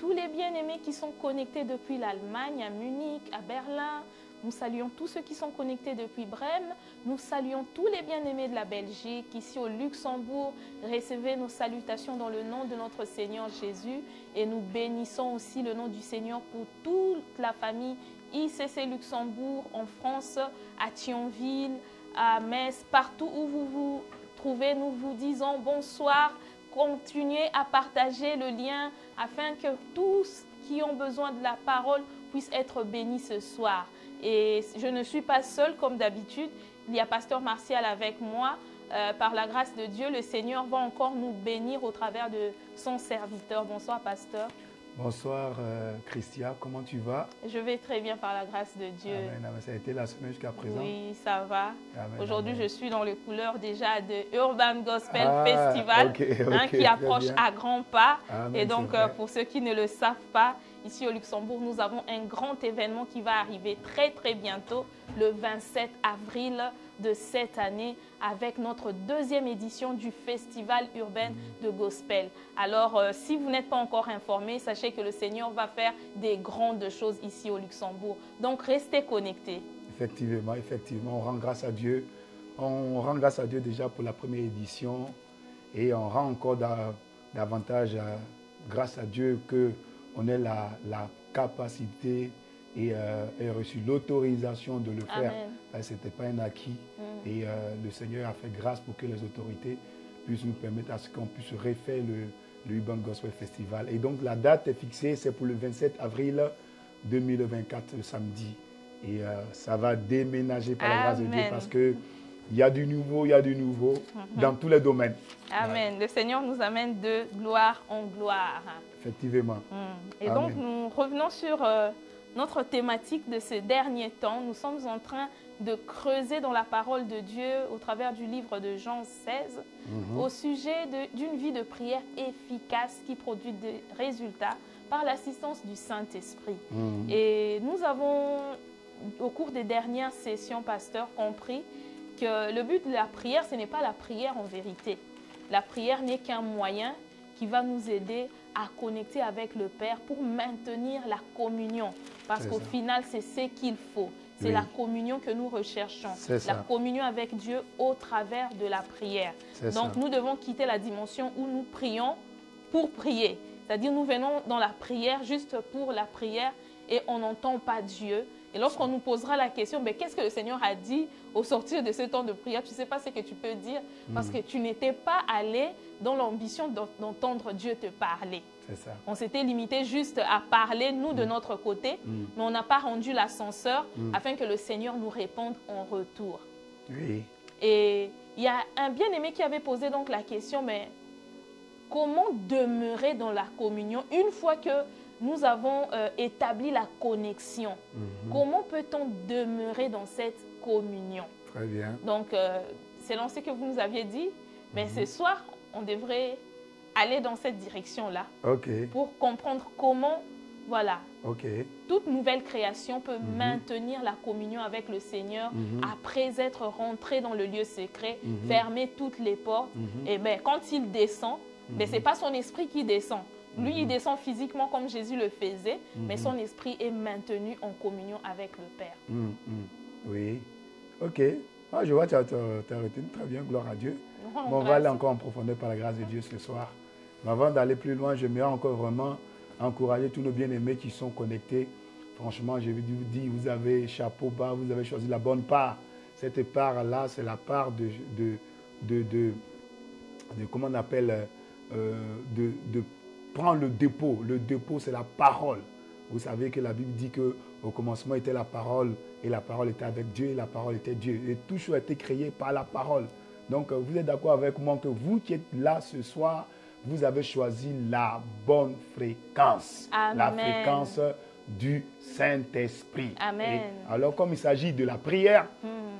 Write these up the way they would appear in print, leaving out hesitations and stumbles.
tous les bien-aimés qui sont connectés depuis l'Allemagne, à Munich, à Berlin. Nous saluons tous ceux qui sont connectés depuis Brême. Nous saluons tous les bien-aimés de la Belgique, ici au Luxembourg. Recevez nos salutations dans le nom de notre Seigneur Jésus. Et nous bénissons aussi le nom du Seigneur pour toute la famille ICC Luxembourg, en France, à Thionville, à Metz, partout où vous vous trouvez. Nous vous disons bonsoir. Continuez à partager le lien afin que tous qui ont besoin de la parole puissent être bénis ce soir. Et je ne suis pas seule comme d'habitude. Il y a Pasteur Martial avec moi. Par la grâce de Dieu, le Seigneur va encore nous bénir au travers de son serviteur. Bonsoir, Pasteur. Bonsoir, Christia. Comment tu vas? Je vais très bien par la grâce de Dieu. Amen, amen. Ça a été la semaine jusqu'à présent? Oui, ça va. Aujourd'hui, je suis dans les couleurs déjà de Urban Gospel Festival, qui approche à grands pas. Amen, et donc, pour ceux qui ne le savent pas, ici au Luxembourg, nous avons un grand événement qui va arriver très, très bientôt, le 27 avril de cette année, avec notre deuxième édition du Festival urbain de Gospel. Alors, si vous n'êtes pas encore informé, sachez que le Seigneur va faire des grandes choses ici au Luxembourg. Donc, restez connectés. Effectivement, effectivement, on rend grâce à Dieu. On rend grâce à Dieu déjà pour la première édition et on rend encore davantage grâce à Dieu qu'on ait la capacité et reçu l'autorisation de le faire. Ce n'était pas un acquis. Et le Seigneur a fait grâce pour que les autorités puissent nous permettre à ce qu'on puisse refaire le Urban Gospel Festival. Et donc la date est fixée, c'est pour le 27 avril 2024, le samedi. Et ça va déménager par la grâce de Dieu parce qu'il y a du nouveau, dans tous les domaines. Amen. Ouais. Le Seigneur nous amène de gloire en gloire. Effectivement. Et donc nous revenons sur notre thématique de ces derniers temps. Nous sommes en train de creuser dans la parole de Dieu au travers du livre de Jean 16 au sujet d'une vie de prière efficace qui produit des résultats par l'assistance du Saint-Esprit. Et nous avons, au cours des dernières sessions, pasteur, compris que le but de la prière, ce n'est pas la prière en vérité. La prière n'est qu'un moyen qui va nous aider à connecter avec le Père pour maintenir la communion. Parce qu'au final, c'est ce qu'il faut. C'est la communion que nous recherchons. La communion avec Dieu au travers de la prière. Donc, nous devons quitter la dimension où nous prions pour prier. C'est-à-dire, nous venons dans la prière juste pour la prière et on n'entend pas Dieu. Et lorsqu'on nous posera la question, qu'est-ce que le Seigneur a dit au sortir de ce temps de prière, tu ne sais pas ce que tu peux dire parce que tu n'étais pas allé dans l'ambition d'entendre Dieu te parler. Ça. On s'était limité juste à parler, nous, de notre côté, mais on n'a pas rendu l'ascenseur afin que le Seigneur nous réponde en retour. Oui. Et il y a un bien-aimé qui avait posé donc la question, mais comment demeurer dans la communion une fois que nous avons établi la connexion? Comment peut-on demeurer dans cette communion? Très bien. Donc, selon ce que vous nous aviez dit, mais ce soir, on devrait aller dans cette direction-là pour comprendre comment, voilà, toute nouvelle création peut maintenir la communion avec le Seigneur après être rentré dans le lieu secret, fermer toutes les portes. Et bien, quand il descend, ce n'est pas son esprit qui descend. Lui, il descend physiquement comme Jésus le faisait, mais son esprit est maintenu en communion avec le Père. Oui. Ok. Ah, je vois que tu as retenu très bien, gloire à Dieu. On va aller encore en profondeur par la grâce de Dieu ce soir. Mais avant d'aller plus loin, j'aimerais encore vraiment encourager tous nos bien-aimés qui sont connectés. Franchement, je vous dis, vous avez chapeau bas, vous avez choisi la bonne part. Cette part-là, c'est la part de comment on appelle, de prendre le dépôt. Le dépôt, c'est la parole. Vous savez que la Bible dit qu'au commencement était la parole, et la parole était avec Dieu, et la parole était Dieu. Et tout chose a été créé par la parole. Donc, vous êtes d'accord avec moi que vous qui êtes là ce soir, vous avez choisi la bonne fréquence. Amen. La fréquence du Saint-Esprit. Amen. Et alors, comme il s'agit de la prière,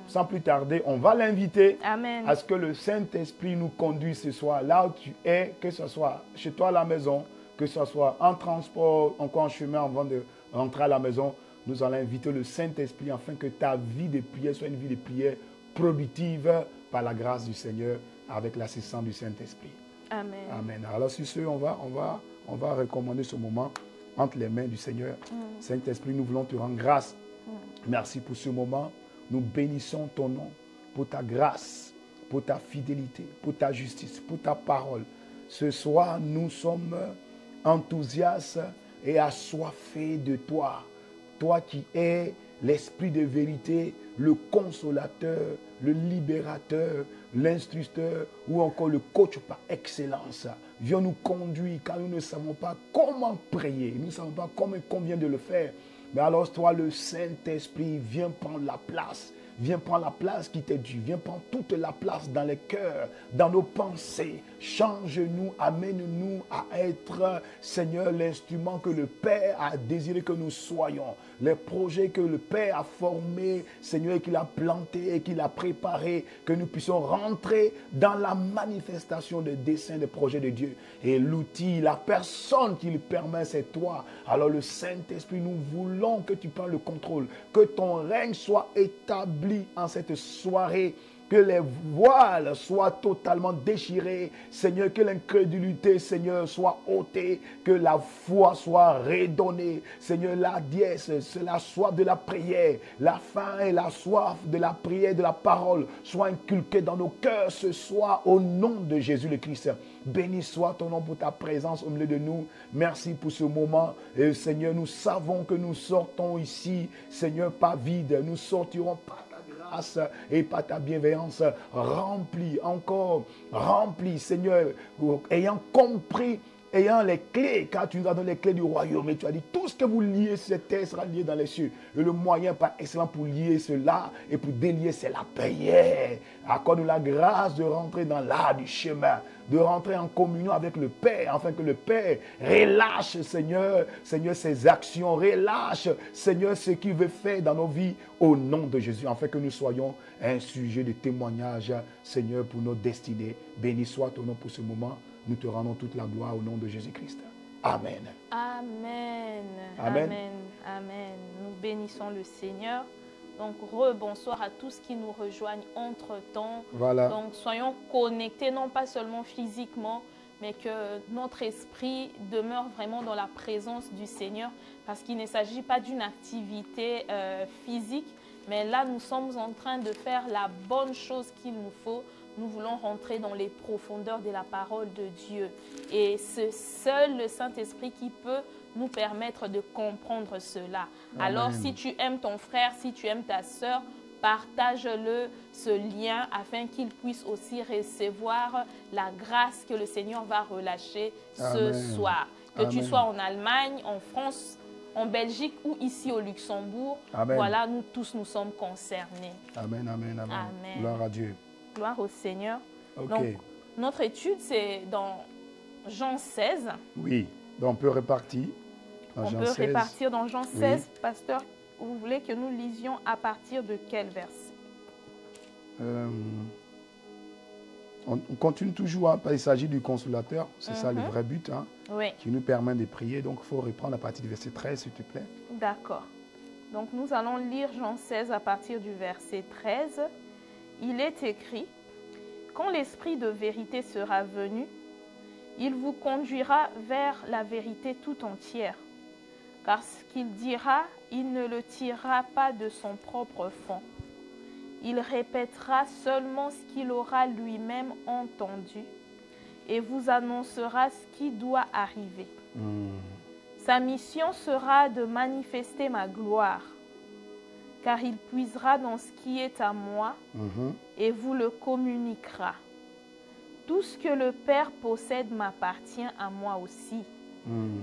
sans plus tarder, on va l'inviter à ce que le Saint-Esprit nous conduise ce soir, là où tu es, que ce soit chez toi à la maison, que ce soit en transport, encore en chemin avant de rentrer à la maison. Nous allons inviter le Saint-Esprit afin que ta vie de prière soit une vie de prière productive par la grâce du Seigneur avec l'assistance du Saint-Esprit. Amen. Amen. Alors sur ce, on va recommander ce moment entre les mains du Seigneur. Saint-Esprit, nous voulons te rendre grâce. Merci pour ce moment. Nous bénissons ton nom pour ta grâce, pour ta fidélité, pour ta justice, pour ta parole. Ce soir, nous sommes enthousiastes et assoiffés de toi. Toi qui es l'esprit de vérité, le consolateur, le libérateur, l'instructeur ou encore le coach par excellence. Viens nous conduire car nous ne savons pas comment prier, nous ne savons pas comment il convient de le faire. Mais alors toi, le Saint-Esprit, viens prendre la place. Viens prendre la place qui t'est due. Viens prendre toute la place dans les cœurs, dans nos pensées. Change-nous, amène-nous à être, Seigneur, l'instrument que le Père a désiré que nous soyons. Les projets que le Père a formés, Seigneur, et qu'il a plantés et qu'il a préparés, que nous puissions rentrer dans la manifestation des desseins, des projets de Dieu. Et l'outil, la personne qui le permet, c'est toi. Alors le Saint-Esprit, nous voulons que tu prennes le contrôle, que ton règne soit établi en cette soirée, que les voiles soient totalement déchirés, Seigneur, que l'incrédulité, Seigneur, soit ôtée, que la foi soit redonnée, Seigneur, la dièse, c'est la soif de la prière, la faim et la soif de la prière, de la parole, soient inculquées dans nos cœurs ce soir au nom de Jésus le Christ. Béni soit ton nom pour ta présence au milieu de nous. Merci pour ce moment. Et Seigneur, nous savons que nous sortons ici, Seigneur, pas vide. Nous sortirons par ta grâce et par ta bienveillance, remplis, encore remplis, Seigneur, ayant compris, ayant les clés, car tu nous as donné les clés du royaume. Et tu as dit, tout ce que vous liez sur cette terre sera lié dans les cieux. Et le moyen par excellent pour lier cela et pour délier, c'est la prière. Accorde-nous la grâce de rentrer dans l'art du chemin, de rentrer en communion avec le Père, afin que le Père relâche, Seigneur, ses actions, relâche, Seigneur, ce qu'il veut faire dans nos vies au nom de Jésus, afin que nous soyons un sujet de témoignage, Seigneur, pour nos destinées. Béni soit ton nom pour ce moment. Nous te rendons toute la gloire au nom de Jésus-Christ. Amen. Amen. Amen. Amen. Amen. Nous bénissons le Seigneur. Donc, rebonsoir à tous qui nous rejoignent entre-temps. Voilà. Donc, soyons connectés, non pas seulement physiquement, mais que notre esprit demeure vraiment dans la présence du Seigneur, parce qu'il ne s'agit pas d'une activité physique, mais là, nous sommes en train de faire la bonne chose qu'il nous faut. Nous voulons rentrer dans les profondeurs de la parole de Dieu. Et c'est seul le Saint-Esprit qui peut nous permettre de comprendre cela. Amen. Alors, si tu aimes ton frère, si tu aimes ta sœur, partage-le ce lien afin qu'il puisse aussi recevoir la grâce que le Seigneur va relâcher ce soir. Que tu sois en Allemagne, en France, en Belgique ou ici au Luxembourg. Amen. Voilà, nous tous, nous sommes concernés. Amen, amen, amen. Amen. Gloire à Dieu. Gloire au Seigneur. Okay. Donc, notre étude, c'est dans Jean 16. Oui, donc on peut repartir dans on Jean peut 16. repartir dans Jean 16. Oui. Pasteur, vous voulez que nous lisions à partir de quel verset? On continue toujours, il s'agit du consolateur, c'est ça le vrai but, hein, oui, qui nous permet de prier. Donc, il faut reprendre à partir du verset 13, s'il te plaît. D'accord. Donc, nous allons lire Jean 16 à partir du verset 13. Il est écrit, « Quand l'Esprit de vérité sera venu, il vous conduira vers la vérité tout entière. Car ce qu'il dira, il ne le tirera pas de son propre fond. Il répétera seulement ce qu'il aura lui-même entendu et vous annoncera ce qui doit arriver. Sa mission sera de manifester ma gloire, car il puisera dans ce qui est à moi et vous le communiquera. Tout ce que le Père possède m'appartient à moi aussi.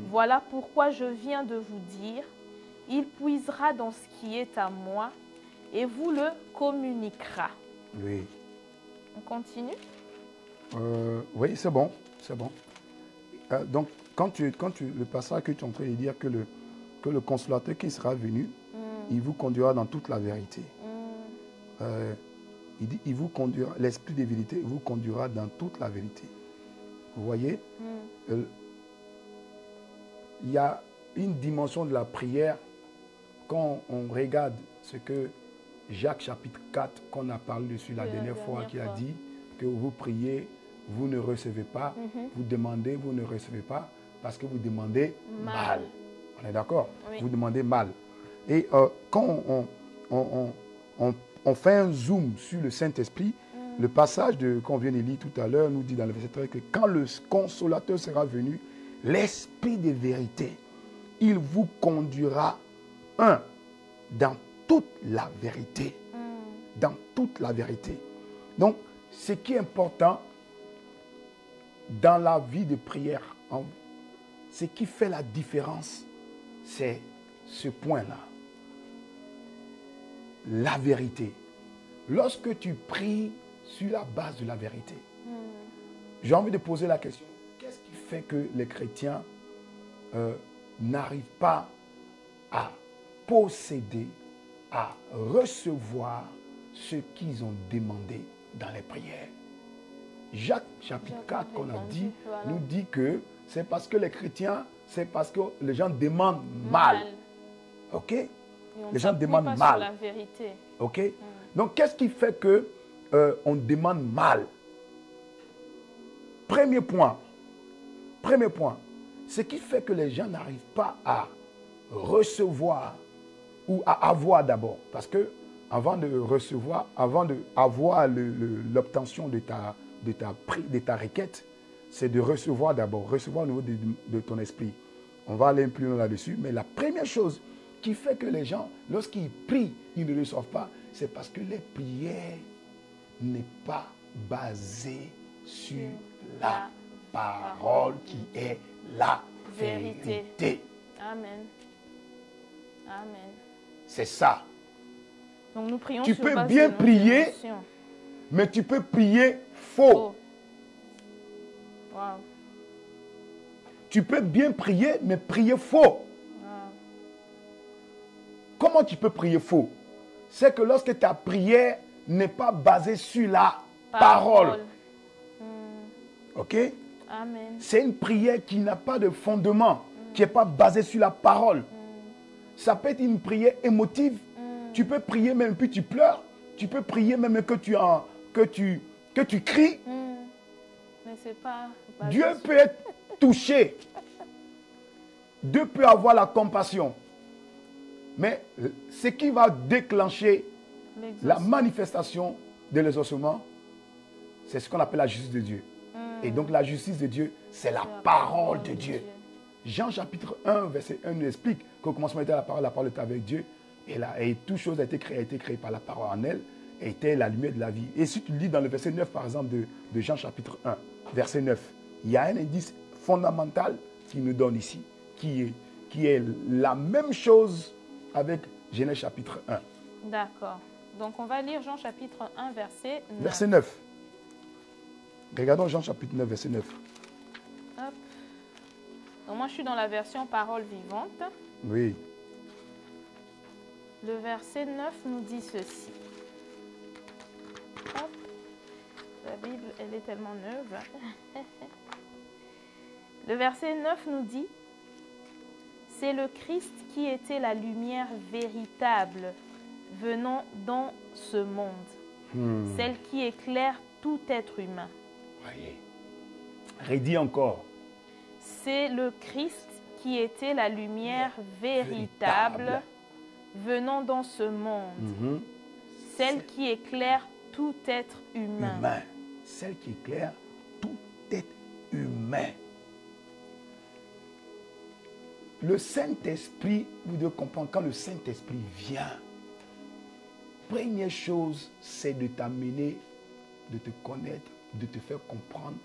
Voilà pourquoi je viens de vous dire, il puisera dans ce qui est à moi et vous le communiquera. » Oui. On continue? Oui, c'est bon, c'est bon. Donc, le passage que tu es en train de dire que le consolateur qui sera venu, il vous conduira dans toute la vérité. Il dit, il vous conduira, l'esprit de vérité vous conduira dans toute la vérité. Vous voyez, il y a une dimension de la prière quand on regarde ce que Jacques chapitre 4, qu'on a parlé dessus la dernière fois, qui a dit que vous priez, vous ne recevez pas, vous demandez, vous ne recevez pas, parce que vous demandez mal. On est d'accord? Oui. Vous demandez mal. Et quand on fait un zoom sur le Saint-Esprit, le passage qu'on vient de lire tout à l'heure nous dit dans le verset 13 que quand le Consolateur sera venu, l'Esprit de vérité, il vous conduira, dans toute la vérité. Dans toute la vérité. Donc, ce qui est important dans la vie de prière, ce qui fait la différence, c'est ce point-là. La vérité. Lorsque tu pries sur la base de la vérité, j'ai envie de poser la question, qu'est-ce qui fait que les chrétiens n'arrivent pas à posséder, à recevoir ce qu'ils ont demandé dans les prières? Jacques chapitre 4 qu'on a dit, nous dit que c'est parce que les chrétiens, c'est parce que les gens demandent mal. Ok? Les gens demandent mal. La vérité. Ok? Donc qu'est-ce qui fait que on demande mal? Premier point. Ce qui fait que les gens n'arrivent pas à recevoir ou à avoir d'abord. Parce que avant de recevoir, avant d'avoir l'obtention de ta requête, c'est de recevoir d'abord. Recevoir au niveau de ton esprit. On va aller plus loin là-dessus. Mais la première chose qui fait que les gens, lorsqu'ils prient, ils ne reçoivent pas, c'est parce que les prières n'est pas basées sur la parole qui est la vérité. Amen. Amen. C'est ça. Donc nous prions tu sur peux base bien de nos prier, émotions. mais tu peux prier faux. Wow. Tu peux bien prier, mais prier faux. Wow. Comment tu peux prier faux? C'est que lorsque ta prière n'est pas basée sur la parole. Ok? Amen. C'est une prière qui n'a pas de fondement, qui n'est pas basée sur la parole. Ça peut être une prière émotive. Tu peux prier même puis tu pleures. Tu peux prier même que tu cries. Mais c'est pas Dieu peut être touché. Dieu peut avoir la compassion. Mais ce qui va déclencher la manifestation de l'exaucement, c'est ce qu'on appelle la justice de Dieu. Et donc la justice de Dieu, c'est la parole de Dieu. Jean chapitre 1, verset 1 nous explique qu'au commencement était la parole était avec Dieu. Et toute chose a été créée par la parole en elle, et était la lumière de la vie. Et si tu lis dans le verset 9, par exemple, de Jean chapitre 1, verset 9, il y a un indice fondamental qui nous donne ici, qui est la même chose avec Genèse chapitre 1. D'accord. Donc on va lire Jean chapitre 1, verset 9. Verset 9. Regardons Jean chapitre 9, verset 9. Hop. Donc moi je suis dans la version parole vivante. Oui. Le verset 9 nous dit ceci. Hop. La Bible, elle est tellement neuve. Le verset 9 nous dit: c'est le Christ qui était la lumière véritable venant dans ce monde. Celle qui éclaire tout être humain. Voyez. Redis encore. C'est le Christ qui était la lumière véritable venant dans ce monde. Celle qui éclaire tout être humain. Celle qui éclaire tout être humain. Le Saint-Esprit, vous devez comprendre, quand le Saint-Esprit vient, première chose, c'est de t'amener, de te connaître, de te faire comprendre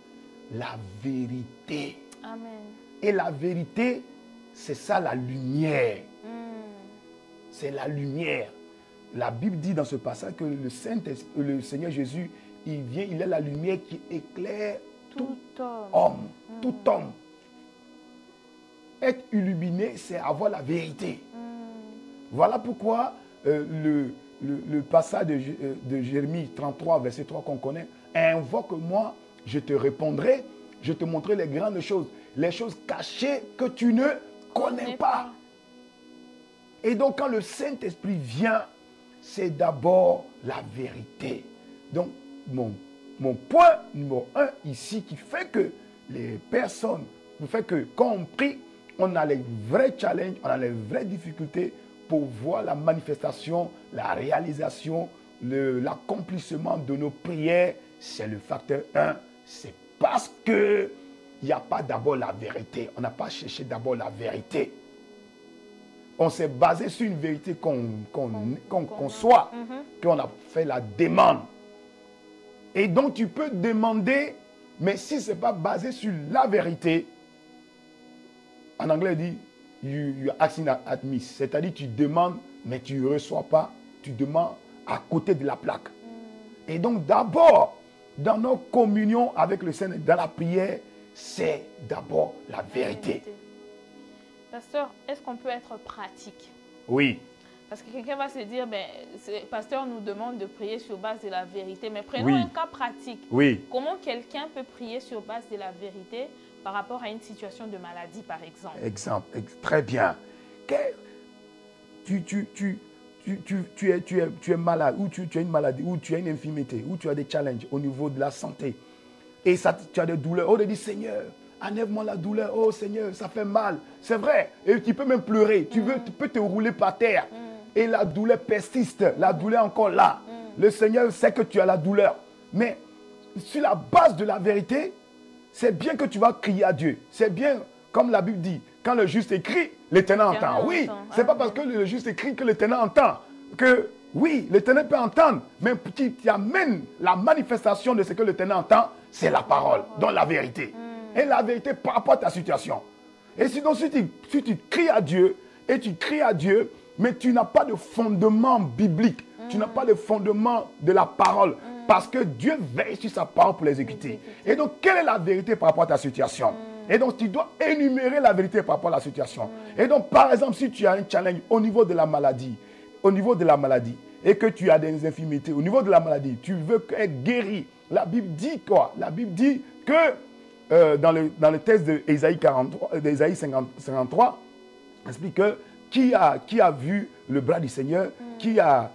la vérité. Amen. Et la vérité, c'est ça la lumière. C'est la lumière. La Bible dit dans ce passage que le Seigneur Jésus, il vient, il est la lumière qui éclaire tout homme. Tout homme. Être illuminé, c'est avoir la vérité. Voilà pourquoi le passage de Jérémie 33, verset 3 qu'on connaît, invoque-moi, je te répondrai, je te montrerai les grandes choses, les choses cachées que tu ne connais pas. Et donc quand le Saint-Esprit vient, c'est d'abord la vérité. Donc mon point numéro 1 ici qui fait que les personnes, qui fait que quand on prie, on a les vrais challenges, on a les vraies difficultés pour voir la manifestation, la réalisation, l'accomplissement de nos prières. C'est le facteur 1. C'est parce qu'il n'y a pas d'abord la vérité. On n'a pas cherché d'abord la vérité. On s'est basé sur une vérité qu'on soit, qu'on a fait la demande. Et donc tu peux demander, mais si ce n'est pas basé sur la vérité, en anglais, il dit you asking at miss. C'est-à-dire tu demandes, mais tu ne reçois pas. Tu demandes à côté de la plaque. Et donc d'abord, dans nos communions avec le Seigneur, dans la prière, c'est d'abord la vérité. Pasteur, est-ce qu'on peut être pratique? Oui. Parce que quelqu'un va se dire, ben, pasteur nous demande de prier sur base de la vérité. Mais prenons un cas pratique. Oui. Comment quelqu'un peut prier sur base de la vérité par rapport à une situation de maladie, par exemple? Très bien. Tu es malade, ou tu as une maladie, ou tu as une infirmité, ou tu as des challenges au niveau de la santé. Et ça, tu as des douleurs. Oh, tu dis, Seigneur, enlève-moi la douleur. Oh, Seigneur, ça fait mal. C'est vrai. Et tu peux même pleurer. Tu peux te rouler par terre. Et la douleur persiste. La douleur est encore là. Le Seigneur sait que tu as la douleur. Mais sur la base de la vérité, c'est bien que tu vas crier à Dieu. C'est bien, comme la Bible dit, quand le juste écrit, l'Éternel entend. Oui, ce n'est pas parce que le juste écrit que l'Éternel entend. Que oui, l'Éternel peut entendre, mais qui amène la manifestation de ce que l'Éternel entend, c'est la parole, donc la vérité. Et la vérité par rapport à ta situation. Et sinon, si tu cries à Dieu, et tu cries à Dieu, mais tu n'as pas de fondement biblique, tu n'as pas de fondement de la parole, parce que Dieu veille sur sa parole pour l'exécuter. Et donc, quelle est la vérité par rapport à ta situation? Et donc, tu dois énumérer la vérité par rapport à la situation. Et donc, par exemple, si tu as un challenge au niveau de la maladie, et que tu as des infirmités, au niveau de la maladie, tu veux être guéri. La Bible dit quoi? La Bible dit que dans le texte d'Ésaïe 53, explique que qui a vu le bras du Seigneur, qui a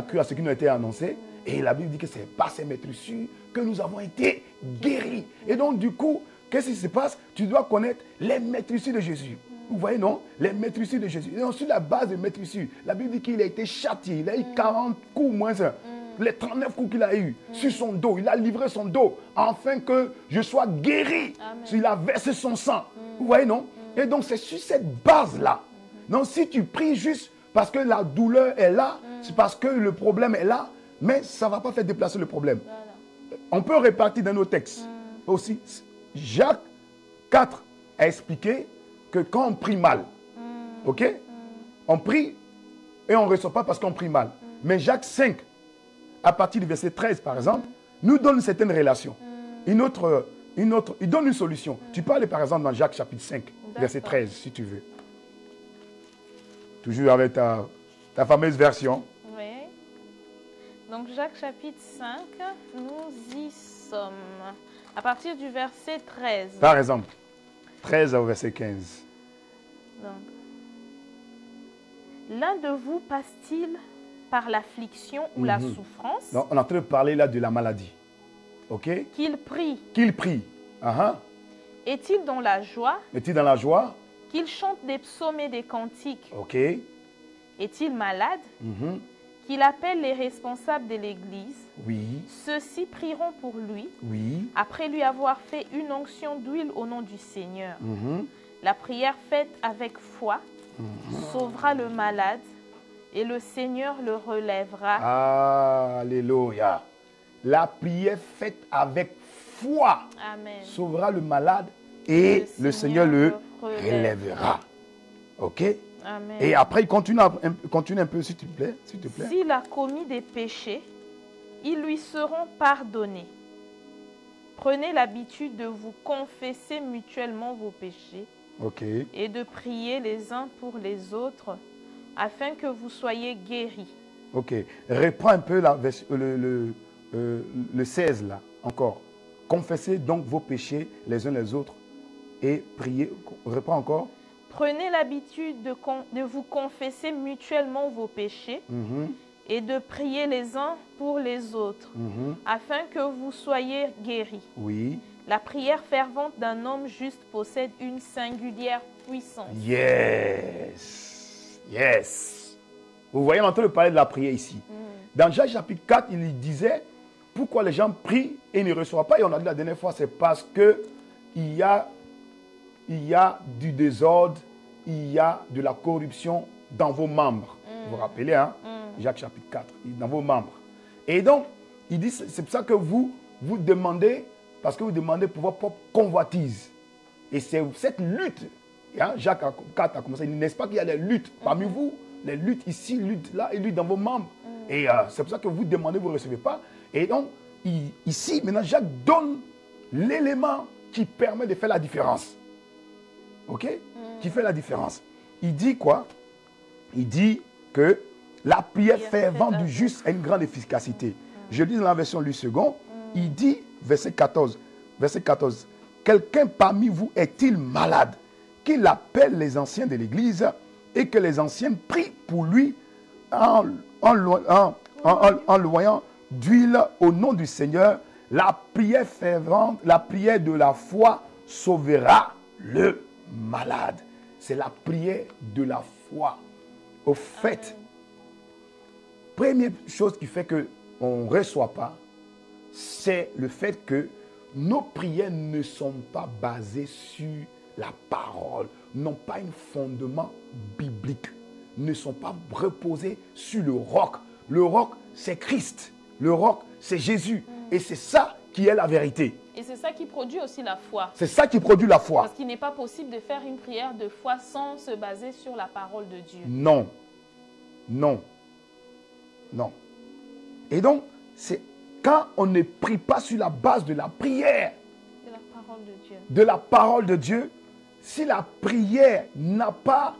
cru à ce qui nous a été annoncé. Et la Bible dit que c'est par ces maîtrisures que nous avons été guéris. Et donc, du coup, qu'est-ce qui se passe? Tu dois connaître les maîtrisures de Jésus. Vous voyez, non? Les maîtrisures de Jésus. Et donc, sur la base des maîtrisures, la Bible dit qu'il a été châtié. Il a eu 40 coups moins un. Les 39 coups qu'il a eu sur son dos. Il a livré son dos afin que je sois guéri. Il a versé son sang. Vous voyez, non? Et donc, c'est sur cette base-là. Donc, si tu pries juste parce que la douleur est là, c'est parce que le problème est là, mais ça ne va pas faire déplacer le problème. On peut répartir dans nos textes. Aussi, Jacques 4 a expliqué que quand on prie mal, ok, on prie et on ne reçoit pas parce qu'on prie mal. Mais Jacques 5, à partir du verset 13 par exemple, nous donne une certaine relation. Il donne une solution. Tu peux aller par exemple dans Jacques chapitre 5, verset 13 si tu veux. Toujours avec ta fameuse version. Oui. Donc Jacques chapitre 5, nous y sommes. À partir du verset 13. Par exemple, 13 au verset 15. Donc, l'un de vous passe-t-il par l'affliction ou la souffrance? Donc, on est en train de parler là de la maladie. Ok? Qu'il prie. Qu'il prie. Est-il dans la joie? Est-il dans la joie? Qu'il chante des psaumes et des cantiques. Ok. Est-il malade? Qu'il appelle les responsables de l'Église. Oui. Ceux-ci prieront pour lui. Oui. Après lui avoir fait une onction d'huile au nom du Seigneur. La prière faite avec foi sauvera le malade et le Seigneur le relèvera. Alléluia. La prière faite avec foi sauvera le malade et le Seigneur le relèvera. Ok? Amen. Et après, il continue un peu, s'il te plaît. S'il a commis des péchés, ils lui seront pardonnés. Prenez l'habitude de vous confesser mutuellement vos péchés et de prier les uns pour les autres afin que vous soyez guéris. Ok. Reprends un peu le 16 là, encore. Confessez donc vos péchés les uns les autres et priez. Reprends encore. Prenez l'habitude de vous confesser mutuellement vos péchés et de prier les uns pour les autres afin que vous soyez guéris. Oui. La prière fervente d'un homme juste possède une singulière puissance. Yes. Yes. Vous voyez, on est en train de parler de la prière ici. Dans Jacques chapitre 4, il disait pourquoi les gens prient et ne reçoivent pas. Et on a dit la dernière fois, c'est parce qu'il y a du désordre, il y a de la corruption dans vos membres. Vous vous rappelez, hein? Jacques chapitre 4, dans vos membres. Et donc, il dit, c'est pour ça que vous demandez, parce que vous demandez pour votre propre convoitise. Et c'est cette lutte, hein, Jacques 4 a commencé, il dit, n'est-ce pas qu'il y a des luttes parmi vous, les luttes ici, luttes là et luttes dans vos membres. Et c'est pour ça que vous demandez, vous ne recevez pas. Et donc, ici, maintenant, Jacques donne l'élément qui permet de faire la différence. OK? Qui fait la différence. Il dit quoi? Il dit que la prière fervente du juste a une grande efficacité. Je lis dans la version Louis II. Il dit, verset 14, quelqu'un parmi vous est-il malade? Qu'il appelle les anciens de l'église et que les anciens prient pour lui en loyant d'huile au nom du Seigneur. La prière fervente, la prière de la foi sauvera le malade. C'est la prière de la foi. Au fait, première chose qui fait qu'on ne reçoit pas, c'est le fait que nos prières ne sont pas basées sur la parole, n'ont pas un fondement biblique, ne sont pas reposées sur le roc. Le roc, c'est Christ. Le roc, c'est Jésus. Et c'est ça qui est la vérité. Et c'est ça qui produit aussi la foi. C'est ça qui produit la foi. Parce qu'il n'est pas possible de faire une prière de foi sans se baser sur la parole de Dieu. Non. Non. Non. Et donc, c'est quand on ne prie pas sur la base de la prière, de la parole de Dieu. De la parole de Dieu, si la prière n'a pas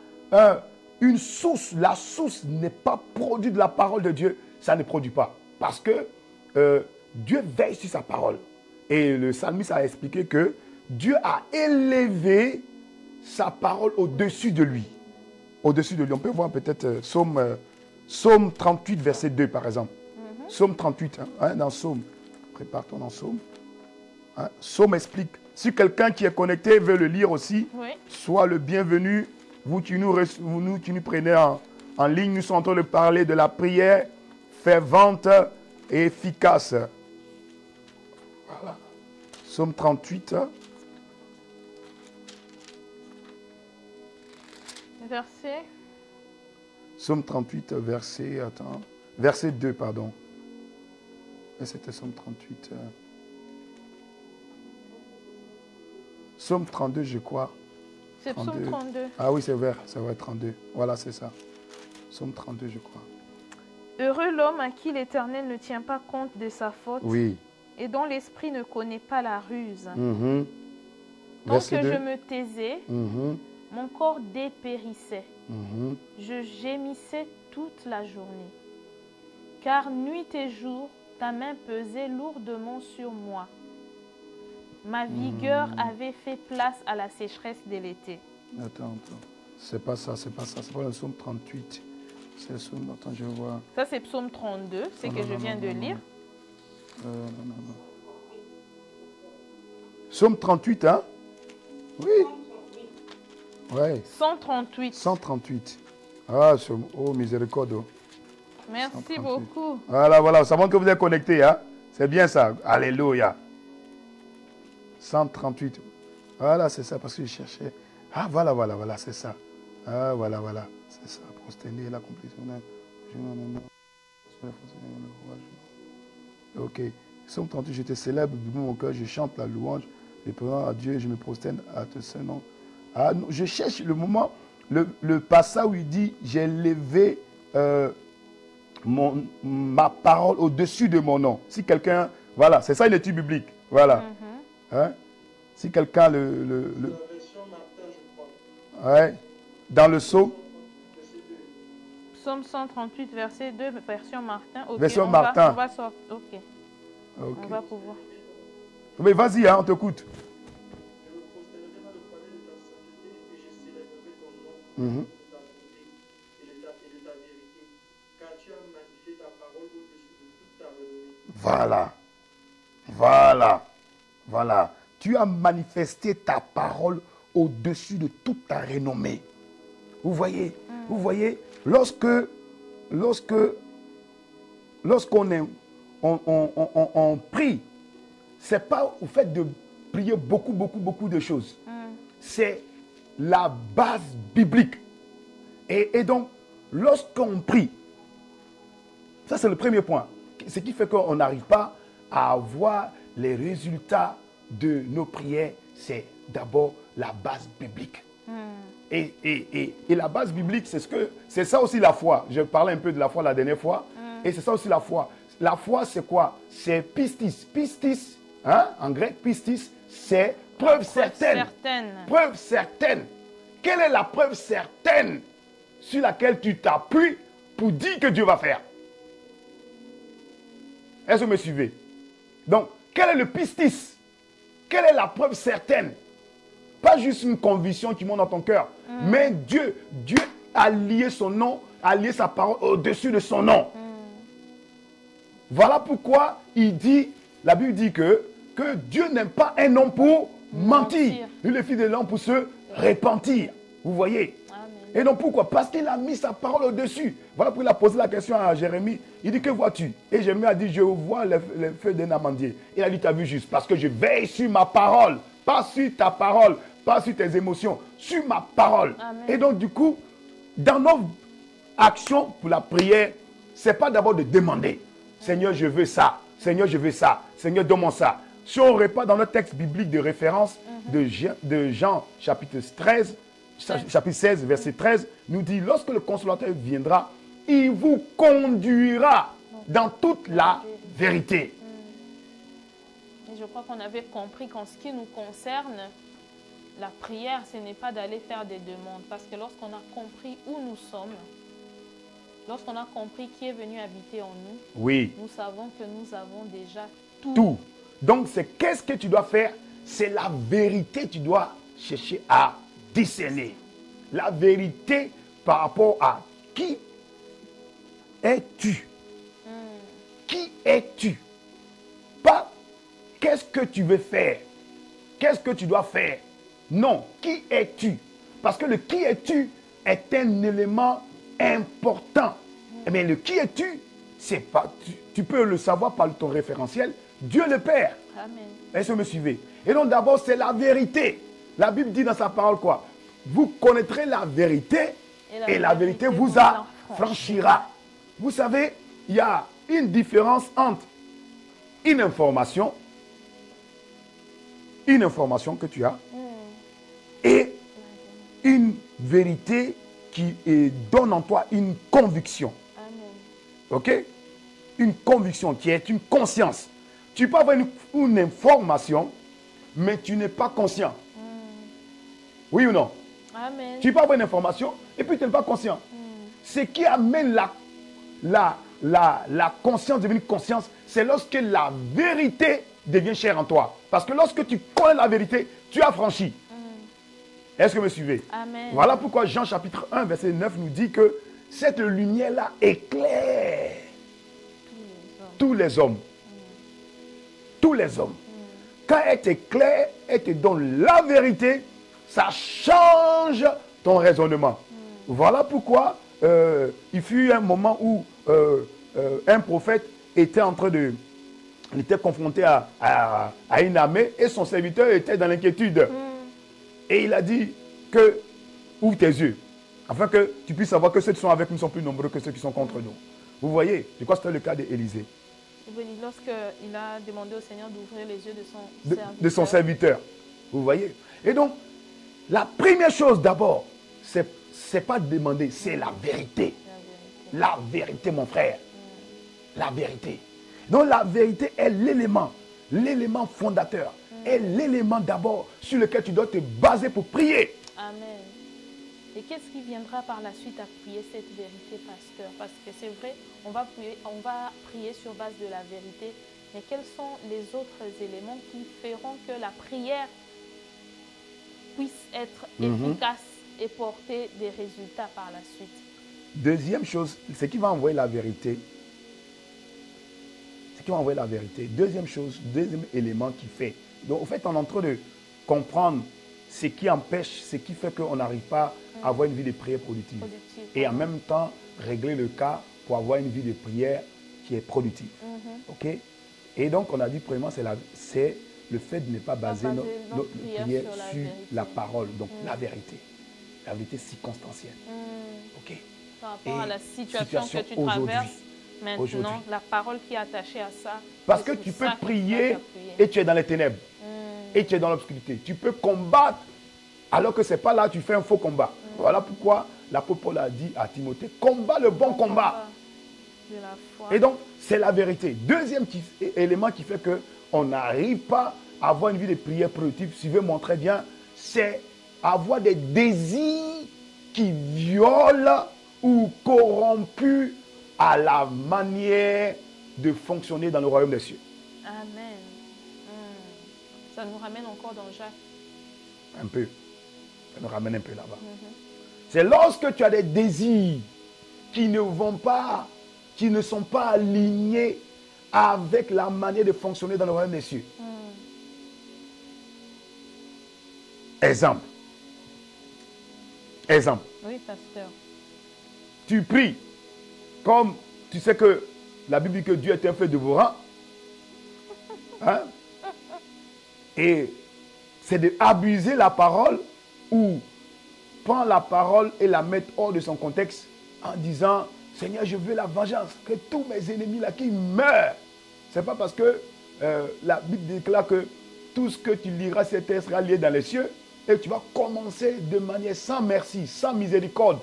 une source, la source n'est pas produite de la parole de Dieu, ça ne produit pas. Parce que Dieu veille sur sa parole. Et le psalmiste a expliqué que Dieu a élevé sa parole au-dessus de lui. Au-dessus de lui. On peut voir peut-être Psaume 38, verset 2, par exemple. Psaume 38, dans Psaume. Prépare-toi dans Psaume. Psaume explique. Si quelqu'un qui est connecté veut le lire aussi, sois le bienvenu. Vous qui nous prenez en ligne, nous sommes en train de parler de la prière fervente et efficace. Voilà. Psaume 38. Verset. Psaume 38, verset 2, pardon. C'était Psaume 38. Psaume 32, je crois. C'est Psaume 32. Ah oui, c'est vrai, 32. Voilà, c'est ça. Psaume 32, je crois. Heureux l'homme à qui l'Éternel ne tient pas compte de sa faute. Oui. Et dont l'esprit ne connaît pas la ruse. Tant Verset que 2. je me taisais, mon corps dépérissait. Je gémissais toute la journée. Car nuit et jour, ta main pesait lourdement sur moi. Ma vigueur avait fait place à la sécheresse de l'été. Attends. C'est pas ça. C'est pas le psaume 38. C'est le psaume, attends, je vois. Ça, c'est psaume 32, c'est que je viens de lire. Non. Psaume 38, hein? Oui. Ouais. 138. 138. Ah, oh, miséricorde. Merci 138. beaucoup. Voilà, ça montre que vous êtes connectés, hein? C'est bien ça. Alléluia. 138. Voilà, c'est ça, parce que je cherchais. Ah, voilà, c'est ça. Ah, voilà, c'est ça. Prosterner, l'accomplissement. Ok. Psaume 38, je te célèbre du bout de mon cœur, je chante la louange, je présente à Dieu, je me prosterne à te seul nom. Ah, non, je cherche le moment, le passage où il dit, j'ai levé ma parole au-dessus de mon nom. Si quelqu'un, voilà, c'est ça une étude biblique. Voilà. Hein? Si quelqu'un La version Martin, je crois. Ouais. Dans le psaume. Psaume 138, verset 2, version Martin. Okay, version Martin. On va sortir. Ok. On va pouvoir. Mais vas-y, hein, on t'écoute. Je me prosternerai dans le palais de ta sainteté et je célébrerai ton nom, de ta bonté et de ta vérité, car tu as magnifié ta parole au-dessus de toute ta renommée. Voilà. tu as manifesté ta parole au-dessus de toute ta renommée. Vous voyez, lorsqu'on prie, ce n'est pas au fait de prier beaucoup de choses. C'est la base biblique. Et donc, lorsqu'on prie, ça c'est le premier point. Ce qui fait qu'on n'arrive pas à avoir les résultats de nos prières, c'est d'abord la base biblique. Et la base biblique, c'est ça aussi la foi. Je parlais un peu de la foi la dernière fois. Et c'est ça aussi la foi. La foi, c'est quoi? C'est pistis. Pistis, hein, en grec, pistis, c'est preuve certaine. Preuve certaine. Quelle est la preuve certaine sur laquelle tu t'appuies pour dire que Dieu va faire? Est-ce que vous me suivez? Donc, quel est le pistis? Quelle est la preuve certaine? Pas juste une conviction qui monte dans ton cœur, mais Dieu a lié son nom, a lié sa parole au-dessus de son nom. Voilà pourquoi la Bible dit que Dieu n'aime pas un homme pour mentir, ni le fils de l'homme pour se repentir. Vous voyez? Amen. Et donc pourquoi? Parce qu'il a mis sa parole au-dessus. Voilà pourquoi il a posé la question à Jérémie. Il dit, que vois-tu? Et Jérémie a dit, je vois les feuilles d'un amandier. Il a dit, tu as vu juste, parce que je veille sur ma parole, pas sur ta parole, pas sur tes émotions, sur ma parole. Amen. Et donc du coup, dans nos actions pour la prière, ce n'est pas d'abord de demander. Seigneur, je veux ça. Seigneur, je veux ça. Seigneur, donne-moi ça. Si on repart dans notre texte biblique de référence de Jean, chapitre 16, verset 13, nous dit, lorsque le consolateur viendra, il vous conduira dans toute la vérité. Et je crois qu'on avait compris qu'en ce qui nous concerne, la prière, ce n'est pas d'aller faire des demandes. Parce que lorsqu'on a compris où nous sommes, lorsqu'on a compris qui est venu habiter en nous, oui, nous savons que nous avons déjà tout. Donc, qu'est-ce que tu dois faire? C'est la vérité que tu dois chercher à discerner. La vérité par rapport à qui es-tu? Qui es-tu? Pas qu'est-ce que tu veux faire? Qu'est-ce que tu dois faire? Non, qui es-tu? Parce que le qui es-tu est un élément important. Mais le qui es-tu, c'est pas, tu peux le savoir par ton référentiel, Dieu le Père. Amen. Est-ce que vous me suivez? Et donc d'abord, c'est la vérité. La Bible dit dans sa parole quoi? Vous connaîtrez la vérité et la vérité vous affranchira. Vous savez, il y a une différence entre une information que tu as et une vérité qui donne en toi une conviction. Amen. Ok? Une conviction qui est une conscience. Tu peux avoir une information, mais tu n'es pas conscient. Oui ou non? Amen. Tu peux avoir une information et puis tu n'es pas conscient. Ce qui amène la conscience devenir conscience, c'est lorsque la vérité devient chère en toi. Parce que lorsque tu connais la vérité, tu as franchi. Est-ce que vous me suivez? Amen. Voilà pourquoi Jean chapitre 1, verset 9 nous dit que cette lumière-là éclaire tous les hommes. Tous les hommes. Quand elle t'éclaire, elle te donne la vérité, ça change ton raisonnement. Voilà pourquoi il fut un moment où un prophète était en train de... Il était confronté à une armée et son serviteur était dans l'inquiétude. Et il a dit que ouvre tes yeux, afin que tu puisses savoir que ceux qui sont avec nous sont plus nombreux que ceux qui sont contre nous. Vous voyez, je crois que c'était le cas d'Élisée. Lorsqu'il a demandé au Seigneur d'ouvrir les yeux de son serviteur. Vous voyez. Et donc, la première chose d'abord, c'est pas demander, c'est la vérité. La vérité, mon frère. La vérité. Donc la vérité est l'élément fondateur, est l'élément d'abord sur lequel tu dois te baser pour prier. Amen. Et qu'est-ce qui viendra par la suite à prier cette vérité, pasteur? Parce que c'est vrai, on va prier sur base de la vérité, mais quels sont les autres éléments qui feront que la prière puisse être efficace et porter des résultats par la suite? Deuxième chose, c'est qui va envoyer la vérité. Deuxième chose, deuxième élément qui fait Donc, en fait, on est en train de comprendre ce qui empêche, ce qui fait qu'on n'arrive pas à avoir une vie de prière productive. Et en même temps, régler le cas pour avoir une vie de prière qui est productive. OK? Et donc, on a dit, premièrement, c'est le fait de ne pas baser notre prière sur la parole, donc la vérité circonstancielle. OK? Par rapport à la situation que tu traverses, maintenant, la parole qui est attachée à ça. Parce que tu peux prier et tu es dans les ténèbres. Et tu es dans l'obscurité. Tu peux combattre alors que ce n'est pas là, tu fais un faux combat. Voilà pourquoi l'apôtre Paul a dit à Timothée, combat le bon combat. De la foi. Et donc, c'est la vérité. Deuxième élément qui fait qu'on n'arrive pas à avoir une vie de prière productive, suivez-moi très bien, c'est avoir des désirs qui violent ou corrompus à la manière de fonctionner dans le royaume des cieux. Amen. Ça nous ramène encore dans Jacques. Un peu. Ça nous ramène un peu là-bas. C'est lorsque tu as des désirs qui ne vont pas, qui ne sont pas alignés avec la manière de fonctionner dans le royaume des cieux. Exemple. Oui, pasteur. Tu pries comme tu sais que la Bible dit que Dieu est un feu dévorant. Hein? Et c'est d'abuser la parole ou prendre la parole et la mettre hors de son contexte en disant Seigneur, je veux la vengeance, que tous mes ennemis là qui meurent. Ce n'est pas parce que la Bible déclare que tout ce que tu liras, c'est sera lié dans les cieux et tu vas commencer de manière sans merci, sans miséricorde,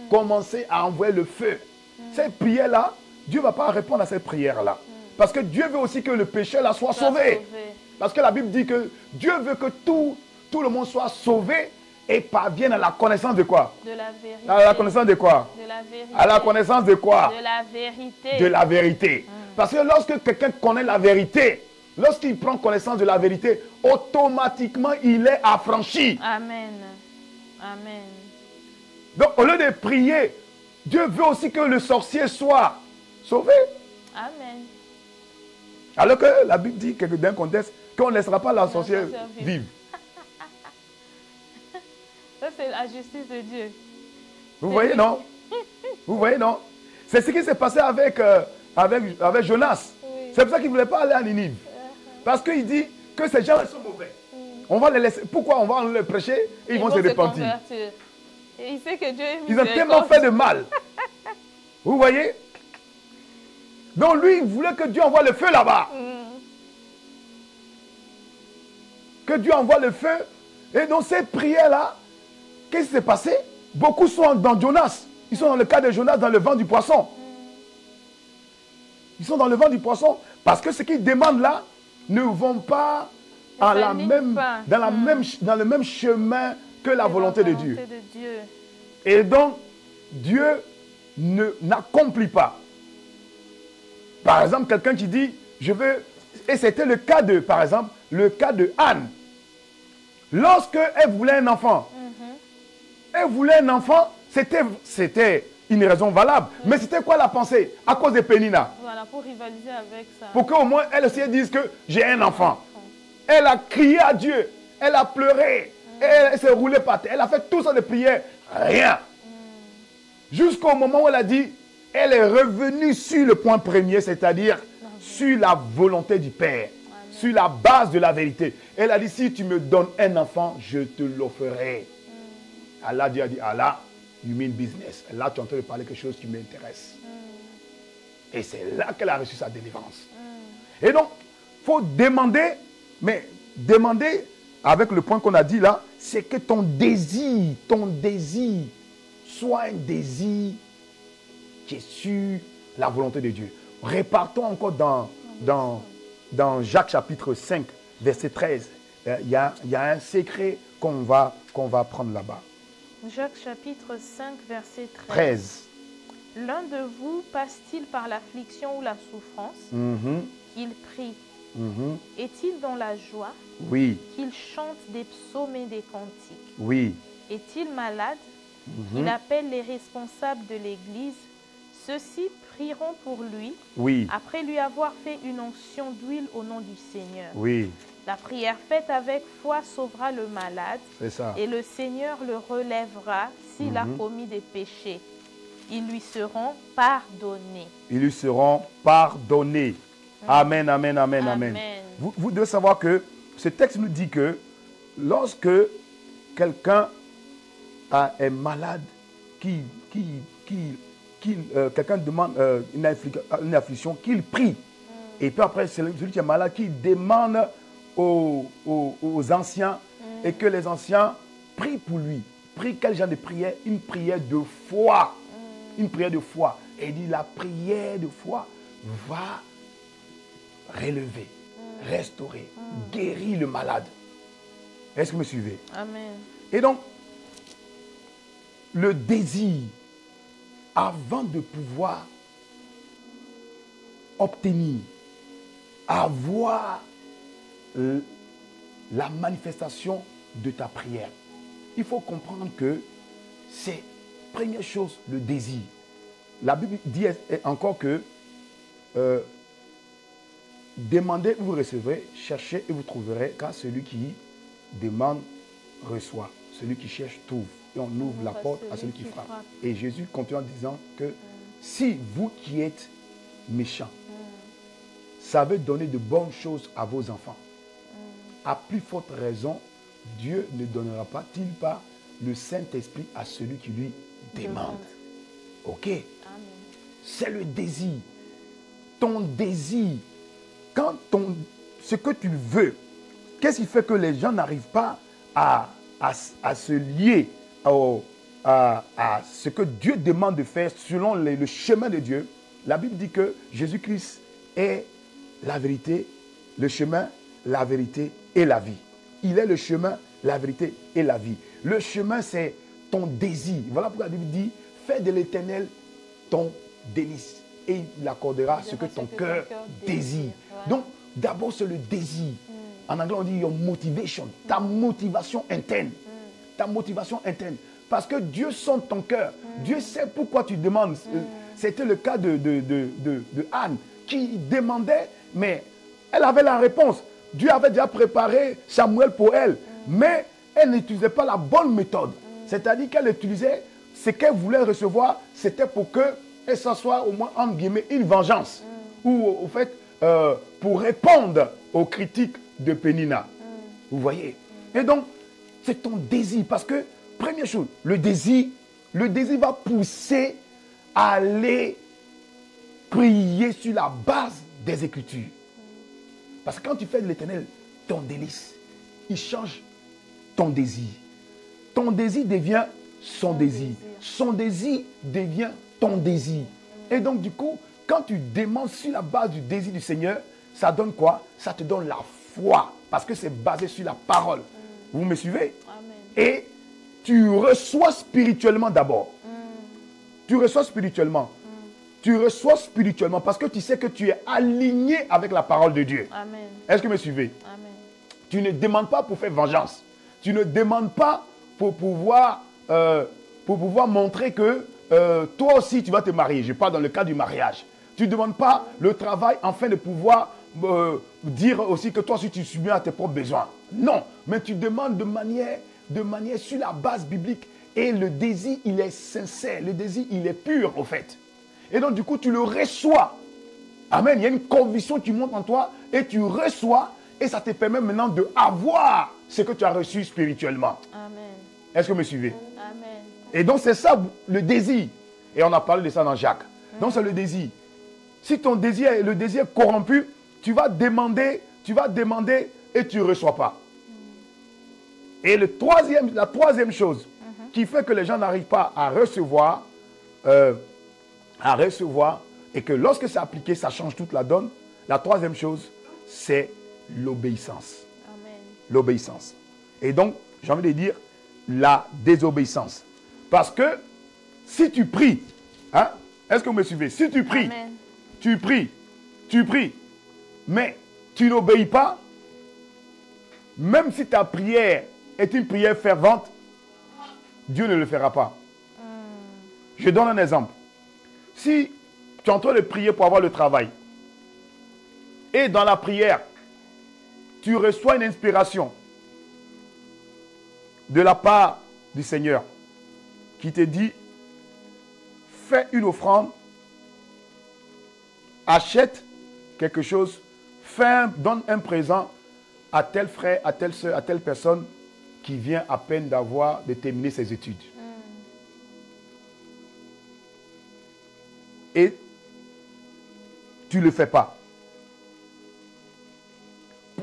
commencer à envoyer le feu. Cette prière-là, Dieu ne va pas répondre à cette prière-là. Parce que Dieu veut aussi que le pécheur là soit sauvé. Parce que la Bible dit que Dieu veut que tout le monde soit sauvé et parvienne à la connaissance de quoi? De la vérité. À la connaissance de quoi? De la vérité. À la connaissance de quoi? De la vérité. De la vérité. Parce que lorsque quelqu'un connaît la vérité, lorsqu'il prend connaissance de la vérité, automatiquement il est affranchi. Amen. Amen. Donc au lieu de prier, Dieu veut aussi que le sorcier soit sauvé. Amen. Alors que la Bible dit d'un contexte qu'on ne laissera pas la sorcière vivre. Ça, c'est la justice de Dieu. Vous voyez, non? Vous voyez, non? C'est ce qui s'est passé avec Jonas. Oui. C'est pour ça qu'il ne voulait pas aller à Ninive. Parce qu'il dit que ces gens sont mauvais. On va les laisser. Pourquoi on va les prêcher et ils vont se repentir? Et il sait que Dieu est Ils ont tellement fait de mal. Vous voyez? Donc lui, il voulait que Dieu envoie le feu là-bas. Que Dieu envoie le feu. Et dans ces prières-là, qu'est-ce qui s'est passé? Beaucoup sont dans Jonas. Ils sont dans le cas de Jonas, dans le vent du poisson. Ils sont dans le vent du poisson parce que ce qu'ils demandent là ne vont pas dans le même chemin que la volonté de Dieu. Et donc, Dieu n'accomplit pas. Par exemple, quelqu'un qui dit, je veux... Et c'était le cas de, par exemple, le cas de Anne. Lorsque elle voulait un enfant, c'était une raison valable. Mais c'était quoi la pensée? À cause de Pénina. Voilà, pour rivaliser avec ça. Pour qu'au moins, elle aussi dise que j'ai un enfant. Elle a crié à Dieu. Elle a pleuré. Elle s'est roulée par terre. Elle a fait tout ça de prière. Rien. Jusqu'au moment où elle a dit, elle est revenue sur le point premier, c'est-à-dire sur la volonté du Père. Amen. Sur la base de la vérité. Elle a dit, si tu me donnes un enfant, je te l'offrirai. Allah, Dieu a dit, Allah, you mean business. Là, tu es en train de parler quelque chose qui m'intéresse. Et c'est là qu'elle a reçu sa délivrance. Et donc, il faut demander, mais demander, avec le point qu'on a dit là, c'est que ton désir soit un désir qui est sur la volonté de Dieu. Répartons encore dans Jacques chapitre 5, verset 13. Il y a un secret qu'on va prendre là-bas. Jacques chapitre 5, verset 13. L'un de vous passe-t-il par l'affliction ou la souffrance? Qu'il prie. Est-il dans la joie? Oui. Qu'il chante des psaumes et des cantiques? Oui. Est-il malade? Il appelle les responsables de l'Église. Ceux-ci prieront pour lui, oui, après lui avoir fait une onction d'huile au nom du Seigneur. Oui. La prière faite avec foi sauvera le malade. C'est ça. Et le Seigneur le relèvera s'il a commis des péchés. Ils lui seront pardonnés. Ils lui seront pardonnés. Amen, amen, amen, amen. Vous devez savoir que ce texte nous dit que lorsque quelqu'un est malade, quelqu'un demande une affliction, qu'il prie. Et puis après, c'est celui qui est malade qui demande aux anciens et que les anciens prient pour lui. Prie quel genre de prière? Une prière de foi. Une prière de foi. Et il dit la prière de foi va relever, restaurer, guérir le malade. Est-ce que vous me suivez? Amen. Et donc, le désir, avant de pouvoir obtenir, avoir la manifestation de ta prière, il faut comprendre que c'est, première chose, le désir. La Bible dit encore que demandez, vous recevrez, cherchez et vous trouverez, car celui qui demande reçoit, celui qui cherche trouve. Et on ouvre la porte à celui qui frappe. Et Jésus continue en disant que si vous qui êtes méchants, savez donner de bonnes choses à vos enfants, à plus forte raison, Dieu ne donnera pas-t-il pas le Saint-Esprit à celui qui lui demande. Ok? C'est le désir. Ton désir, quand ce que tu veux, qu'est-ce qui fait que les gens n'arrivent pas à se lier à ce que Dieu demande de faire selon le chemin de Dieu? La Bible dit que Jésus-Christ est la vérité, le chemin, la vérité et la vie. Il est le chemin, la vérité et la vie. Le chemin, c'est ton désir. Voilà pourquoi la Bible dit, fais de l'Éternel ton délice et il accordera ce que ton cœur désire. Ouais. Donc, d'abord, c'est le désir. En anglais, on dit your motivation, ta motivation interne. Ta motivation interne. Parce que Dieu sonde ton cœur. Dieu sait pourquoi tu demandes. C'était le cas de Anne qui demandait, mais elle avait la réponse. Dieu avait déjà préparé Samuel pour elle. Mais elle n'utilisait pas la bonne méthode. C'est-à-dire qu'elle utilisait ce qu'elle voulait recevoir, c'était pour qu'elle s'assoie au moins, entre guillemets, une vengeance. Ou au fait, pour répondre aux critiques de Pénina. Vous voyez? Et donc, c'est ton désir. Parce que, première chose, le désir va pousser à aller prier sur la base des Écritures. Parce que quand tu fais de l'Éternel ton délice, il change ton désir. Ton désir devient son désir. Son désir devient ton désir. Et donc, du coup, quand tu demandes sur la base du désir du Seigneur, ça donne quoi? Ça te donne la foi. Parce que c'est basé sur la parole. Vous me suivez? Amen. Et tu reçois spirituellement d'abord. Tu reçois spirituellement. Tu reçois spirituellement parce que tu sais que tu es aligné avec la parole de Dieu. Amen. Est-ce que vous me suivez? Amen. Tu ne demandes pas pour faire vengeance. Tu ne demandes pas pour pouvoir montrer que toi aussi tu vas te marier. Je parle dans le cas du mariage. Tu ne demandes pas le travail afin de pouvoir dire aussi que toi aussi tu subis à tes propres besoins. Non, mais tu demandes de manière sur la base biblique. Et le désir, il est sincère. Le désir, il est pur, au fait. Et donc, du coup, tu le reçois. Amen. Il y a une conviction qui monte en toi et tu reçois. Et ça te permet maintenant d'avoir ce que tu as reçu spirituellement. Amen. Est-ce que vous me suivez? Amen. Et donc, c'est ça le désir. Et on a parlé de ça dans Jacques. Donc, c'est le désir. Si ton désir est le désir corrompu, tu vas demander et tu ne reçois pas. Et la troisième chose qui fait que les gens n'arrivent pas à recevoir, et que lorsque c'est appliqué, ça change toute la donne. La troisième chose, c'est l'obéissance. Amen. L'obéissance. Et donc, j'ai envie de dire la désobéissance. Parce que si tu pries, hein, est-ce que vous me suivez? Si tu pries, Amen. tu pries, mais tu n'obéis pas, même si ta prière est une prière fervente, Dieu ne le fera pas. Je donne un exemple. Si tu es en train de prier pour avoir le travail, et dans la prière, tu reçois une inspiration de la part du Seigneur qui te dit, fais une offrande, achète quelque chose, donne un présent à tel frère, à telle soeur, à telle personne qui vient à peine de terminer ses études. Et tu ne le fais pas.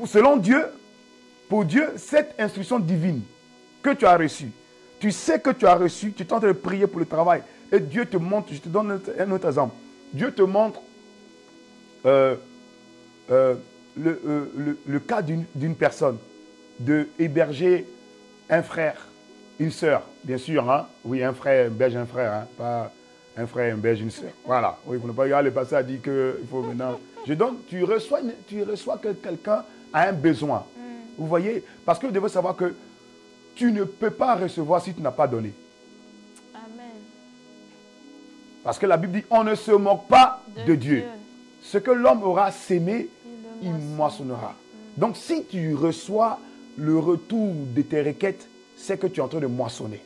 Selon Dieu, pour Dieu, cette instruction divine que tu as reçue, tu sais que tu as reçu, tu tentes de prier pour le travail, et Dieu te montre, je te donne un autre exemple, Dieu te montre le cas d'une personne, de héberger un frère, une sœur, bien sûr, hein? Oui, un frère, un belge, un frère, hein? Pas un frère, un belge, une sœur. Voilà, oui, vous ne pouvez pas regarder le passage dit qu'il faut maintenant... tu reçois que quelqu'un a un besoin. Vous voyez? Parce que vous devez savoir que tu ne peux pas recevoir si tu n'as pas donné. Amen. Parce que la Bible dit, on ne se moque pas de Dieu. Ce que l'homme aura sémé, il moissonnera. Donc si tu reçois le retour de tes requêtes, c'est que tu es en train de moissonner.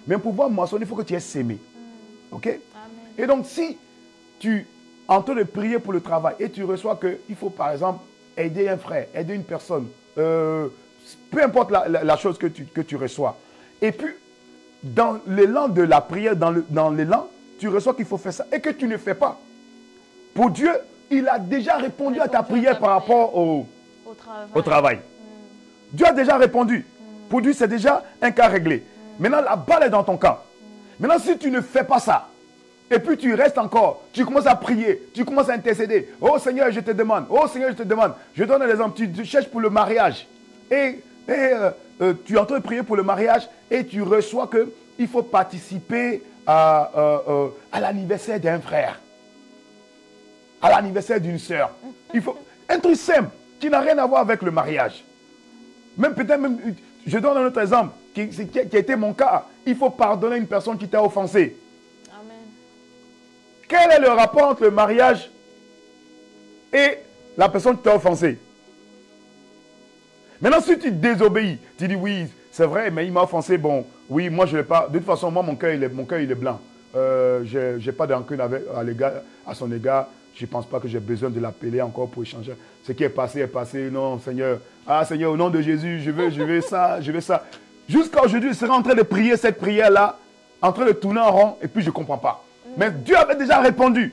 Mais pour pouvoir moissonner, il faut que tu aies sémé. Ok? Amen. Et donc si tu es en train de prier pour le travail et tu reçois qu'il faut par exemple aider un frère, aider une personne, peu importe la chose que tu reçois. Et puis, dans l'élan de la prière, dans l'élan, tu reçois qu'il faut faire ça et que tu ne fais pas. Pour Dieu, il a déjà répondu à ta prière par rapport au travail. Dieu a déjà répondu. Pour Dieu, c'est déjà un cas réglé. Maintenant, la balle est dans ton camp. Maintenant, si tu ne fais pas ça, et puis tu restes encore, tu commences à prier, tu commences à intercéder. Oh Seigneur, je te demande. Oh Seigneur, je te demande. Je donne un exemple. Tu cherches pour le mariage. Et tu es en train de prier pour le mariage et tu reçois qu'il faut participer à l'anniversaire d'un frère, à l'anniversaire d'une sœur. Il faut un truc simple qui n'a rien à voir avec le mariage. Même peut-être, je donne un autre exemple qui a été mon cas. Il faut pardonner une personne qui t'a offensé. Amen. Quel est le rapport entre le mariage et la personne qui t'a offensé? Maintenant, si tu désobéis, tu dis oui, c'est vrai, mais il m'a offensé, bon, oui, moi je ne l'ai pas. De toute façon, moi, mon cœur, il est blanc. Je n'ai pas de rancune à son égard. Je ne pense pas que j'ai besoin de l'appeler encore pour échanger. Ce qui est passé, non, Seigneur. Ah, Seigneur, au nom de Jésus, je veux ça, je veux ça. Jusqu'à aujourd'hui, je serai en train de prier cette prière-là, en train de tourner en rond, et puis je ne comprends pas. Mais Dieu avait déjà répondu.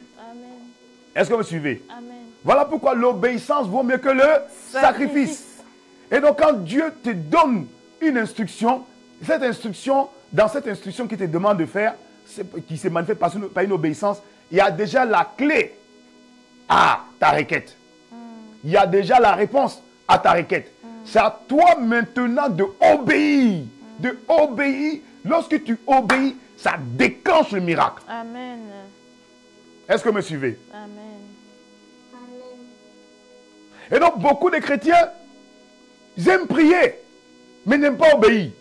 Est-ce que vous me suivez? Amen. Voilà pourquoi l'obéissance vaut mieux que le sacrifice. Et donc, quand Dieu te donne une instruction, dans cette instruction qu'il te demande de faire, qui se manifeste par une obéissance, il y a déjà la clé à ta requête. Il y a déjà la réponse à ta requête. C'est à toi maintenant d'obéir. D'obéir. Lorsque tu obéis, ça déclenche le miracle. Amen. Est-ce que vous me suivez? Amen. Et donc, beaucoup de chrétiens, ils aiment prier, mais n'aiment pas obéir.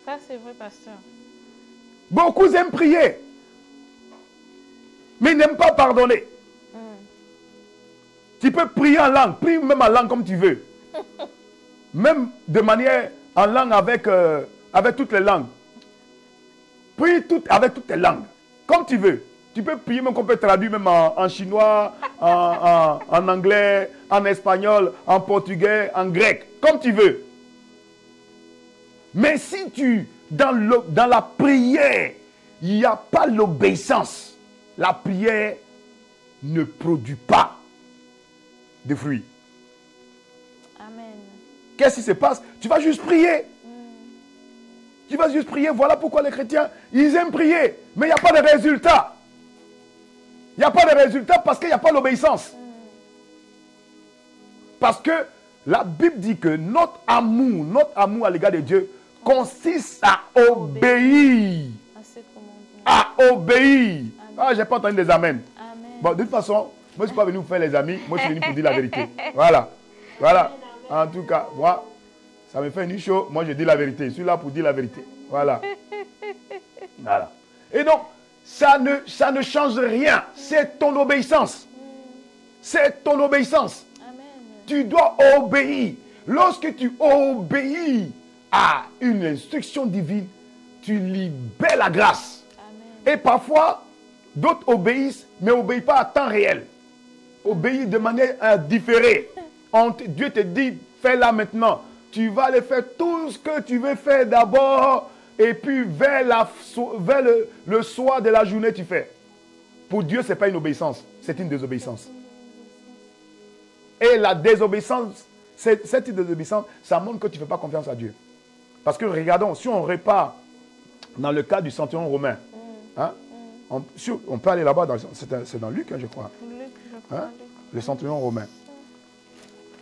Ça, c'est vrai, pasteur. Beaucoup aiment prier, mais n'aiment pas pardonner. Tu peux prier en langue, prie même en langue comme tu veux. Même de manière en langue avec toutes les langues. Prie avec toutes les langues, comme tu veux. Tu peux prier même qu'on peut traduire même en chinois, en anglais, en espagnol, en portugais, en grec, comme tu veux. Mais si dans la prière, il n'y a pas l'obéissance, la prière ne produit pas de fruits. Amen. Qu'est-ce qui se passe? Tu vas juste prier. Tu vas juste prier. Voilà pourquoi les chrétiens, ils aiment prier. Mais il n'y a pas de résultat. Il n'y a pas de résultat parce qu'il n'y a pas l'obéissance. Parce que la Bible dit que notre amour à l'égard de Dieu consiste à obéir. À obéir. Ah, je n'ai pas entendu des amens. Amen. Bon, de toute façon, moi je ne suis pas venu vous faire les amis. Moi je suis venu pour dire la vérité. Voilà. Voilà. En tout cas, moi, ça me fait ni chaud. Moi je dis la vérité. Je suis là pour dire la vérité. Voilà. Voilà. Et donc, ça ne change rien. C'est ton obéissance. C'est ton obéissance. Amen. Tu dois obéir. Lorsque tu obéis à une instruction divine, tu libères la grâce. Amen. Et parfois, d'autres obéissent, mais n'obéissent pas à temps réel. Obéissent de manière différée. Dieu te dit, fais-la maintenant. Tu vas aller faire tout ce que tu veux faire d'abord, et puis vers le soir de la journée, tu fais. Pour Dieu, ce n'est pas une obéissance, c'est une désobéissance. Et la désobéissance, cette désobéissance, ça montre que tu ne fais pas confiance à Dieu. Parce que regardons, si on repart dans le cas du centurion romain, hein, on peut aller là-bas, c'est dans Luc, hein, je crois. Luc, je crois, Hein, le centurion romain.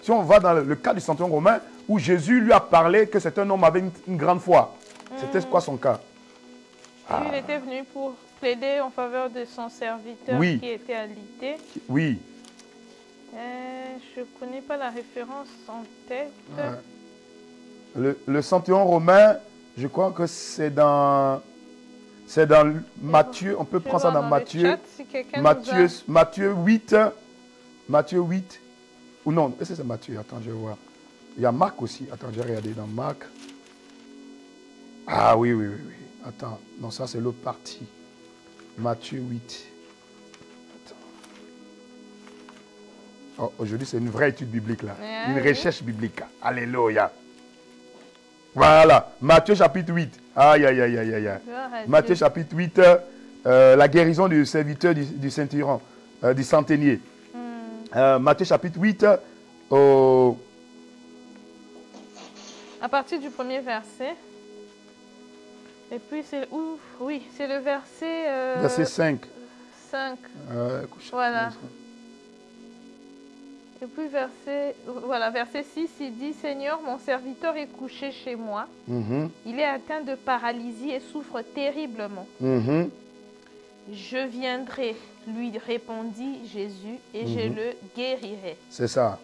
Si on va dans le cas du centurion romain, où Jésus lui a parlé que c'est un homme avec une grande foi. C'était quoi son cas? Il était venu pour plaider en faveur de son serviteur Oui. qui était alité. Oui. Je ne connais pas la référence en tête. Le centurion romain, je crois que c'est dans Matthieu. On peut prendre ça dans Matthieu. Matthieu 8. Matthieu 8. Ou non, est-ce que c'est Matthieu? Attends, je vais voir. Il y a Marc aussi. Attends, je vais regarder dans Marc. Ah oui. Attends, non, ça c'est l'autre partie. Matthieu 8. Attends. Oh, aujourd'hui, c'est une vraie étude biblique là. Une recherche biblique. Alléluia. Voilà, Matthieu chapitre 8. Aïe. Matthieu chapitre 8, la guérison du serviteur du centurion, du centenier. Matthieu chapitre 8, à partir du premier verset. Et puis c'est c'est le verset... verset 5. 5. Voilà. Et puis verset 6, il dit, « Seigneur, mon serviteur est couché chez moi. Il est atteint de paralysie et souffre terriblement. Je viendrai, lui répondit Jésus, et je le guérirai. » C'est ça.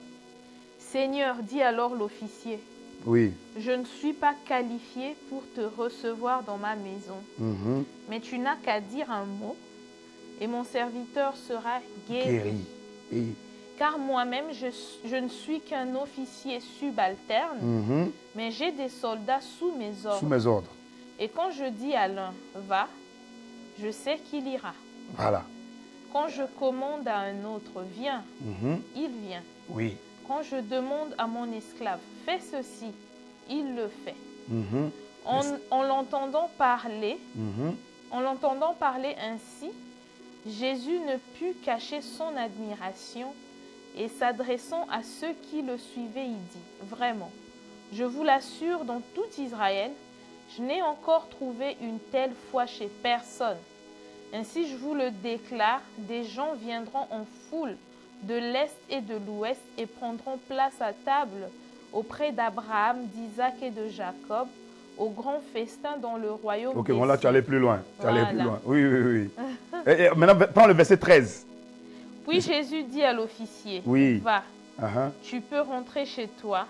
Seigneur, dit alors l'officier, oui. Je ne suis pas qualifié pour te recevoir dans ma maison, mais tu n'as qu'à dire un mot, et mon serviteur sera guéri. Car moi-même, je ne suis qu'un officier subalterne, mais j'ai des soldats sous mes ordres. Et quand je dis à l'un, va, je sais qu'il ira. Voilà. Quand je commande à un autre, viens, il vient. Oui. Quand je demande à mon esclave, fais ceci, il le fait. En l'entendant parler, ainsi, Jésus ne put cacher son admiration et s'adressant à ceux qui le suivaient, il dit, vraiment, je vous l'assure, dans tout Israël, je n'ai encore trouvé une telle foi chez personne. Ainsi, je vous le déclare, des gens viendront en foule de l'Est et de l'Ouest et prendront place à table auprès d'Abraham, d'Isaac et de Jacob, au grand festin dans le royaume. Ok, bon là tu allais plus loin. Oui. Et maintenant, prends le verset 13. Puis Jésus dit à l'officier, va, tu peux rentrer chez toi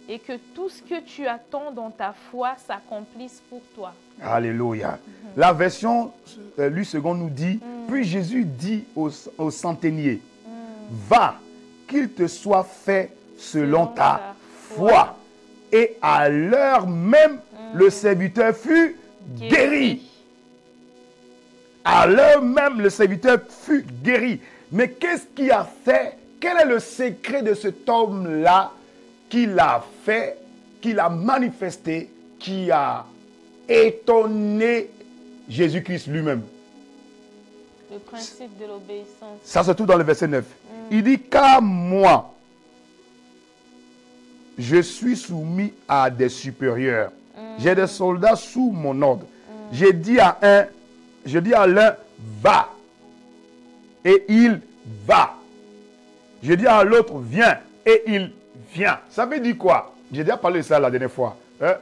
et que tout ce que tu attends dans ta foi s'accomplisse pour toi. Alléluia. La version, lui second nous dit, puis Jésus dit au centenier, va, qu'il te soit fait selon ta foi. Et à l'heure même, le serviteur fut guéri. À l'heure même, le serviteur fut guéri. Mais qu'est-ce qui a fait? Quel est le secret de cet homme-là qui l'a fait, qui l'a manifesté, qui a étonné Jésus-Christ lui-même? Le principe de l'obéissance. Ça se trouve dans le verset 9. Il dit, car moi, je suis soumis à des supérieurs. J'ai des soldats sous mon ordre. Je dis à l'un, va. Et il va. Je dis à l'autre, viens. Et il vient. Ça veut dire quoi? J'ai déjà parlé de ça la dernière fois.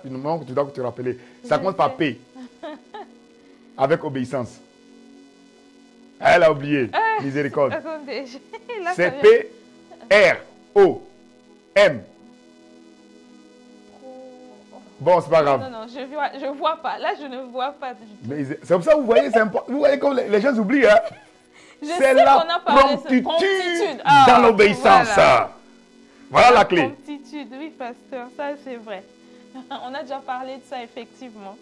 Du moment que tu dois te rappeler. Ça commence par P. Avec obéissance. Elle a oublié. Miséricorde. C'est P, R, O, M. Bon, c'est pas grave. Non, je vois pas. Là, je ne vois pas. C'est comme ça, vous voyez, c'est important. Vous voyez comme les gens oublient. C'est la promptitude dans l'obéissance. Voilà la clé. Promptitude, oui, pasteur, ça c'est vrai. On a déjà parlé de ça, effectivement.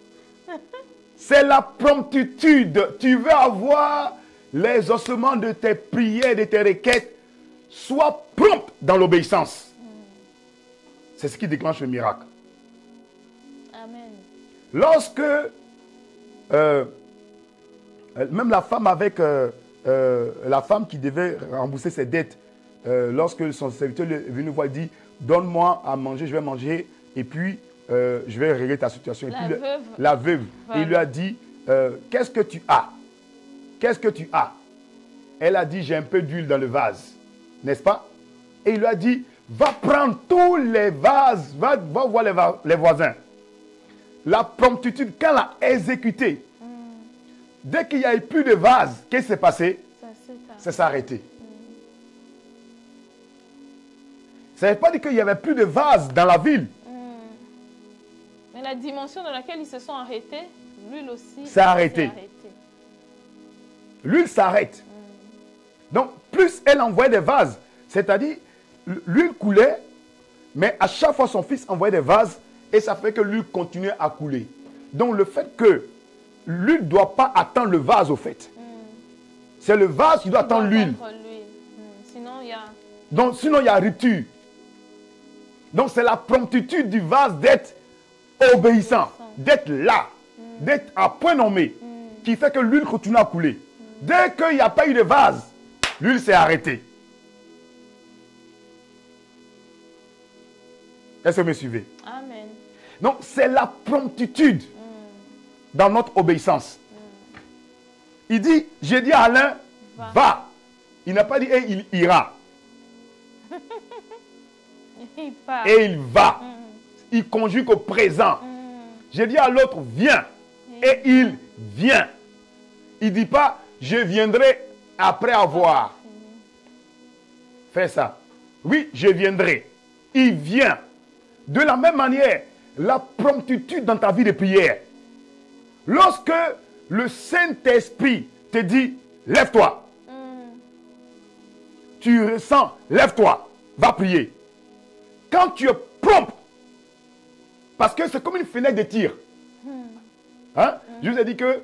C'est la promptitude. Tu veux avoir les ossements de tes prières, de tes requêtes, sois prompt dans l'obéissance. C'est ce qui déclenche le miracle. Amen. Lorsque même la femme avec la femme qui devait rembourser ses dettes, lorsque son serviteur est venu voir, il dit, donne-moi à manger, je vais manger et puis je vais régler ta situation. Et puis, la veuve, voilà. Il lui a dit, qu'est-ce que tu as? Qu'est-ce que tu as? Elle a dit, j'ai un peu d'huile dans le vase, n'est-ce pas? Et il lui a dit, va prendre tous les vases, va voir les voisins. La promptitude, quand elle a exécuté, dès qu'il n'y a eu plus de vases, qu'est-ce qui s'est passé? Ça s'est arrêté. Ça ne veut pas dire qu'il n'y avait plus de vases dans la ville. Mais la dimension dans laquelle ils se sont arrêtés, l'huile aussi s'est arrêtée. L'huile s'arrête. Donc, plus elle envoyait des vases, c'est-à-dire, l'huile coulait, mais à chaque fois son fils envoyait des vases, et ça fait que l'huile continuait à couler. Donc, le fait que l'huile ne doit pas attendre le vase, au fait. C'est le vase qui doit attendre l'huile. Sinon, il y a... Donc, sinon, il y a rupture. Donc, c'est la promptitude du vase d'être obéissant, d'être là, d'être à point nommé, qui fait que l'huile continue à couler. Dès qu'il n'y a pas eu de vase, l'huile s'est arrêtée. Est-ce que vous me suivez? Amen. Donc, c'est la promptitude dans notre obéissance. Il dit, j'ai dit à Alain, va. Il n'a pas dit, et il ira. Et il va. Il conjugue au présent. J'ai dit à l'autre, viens. Et il vient. Il ne dit pas, je viendrai après avoir. Fais ça. Oui, je viendrai. Il vient. De la même manière, la promptitude dans ta vie de prière. Lorsque le Saint-Esprit te dit, lève-toi. Tu ressens, lève-toi, va prier. Quand tu es prompt, parce que c'est comme une fenêtre de tir. Hein? Je vous ai dit que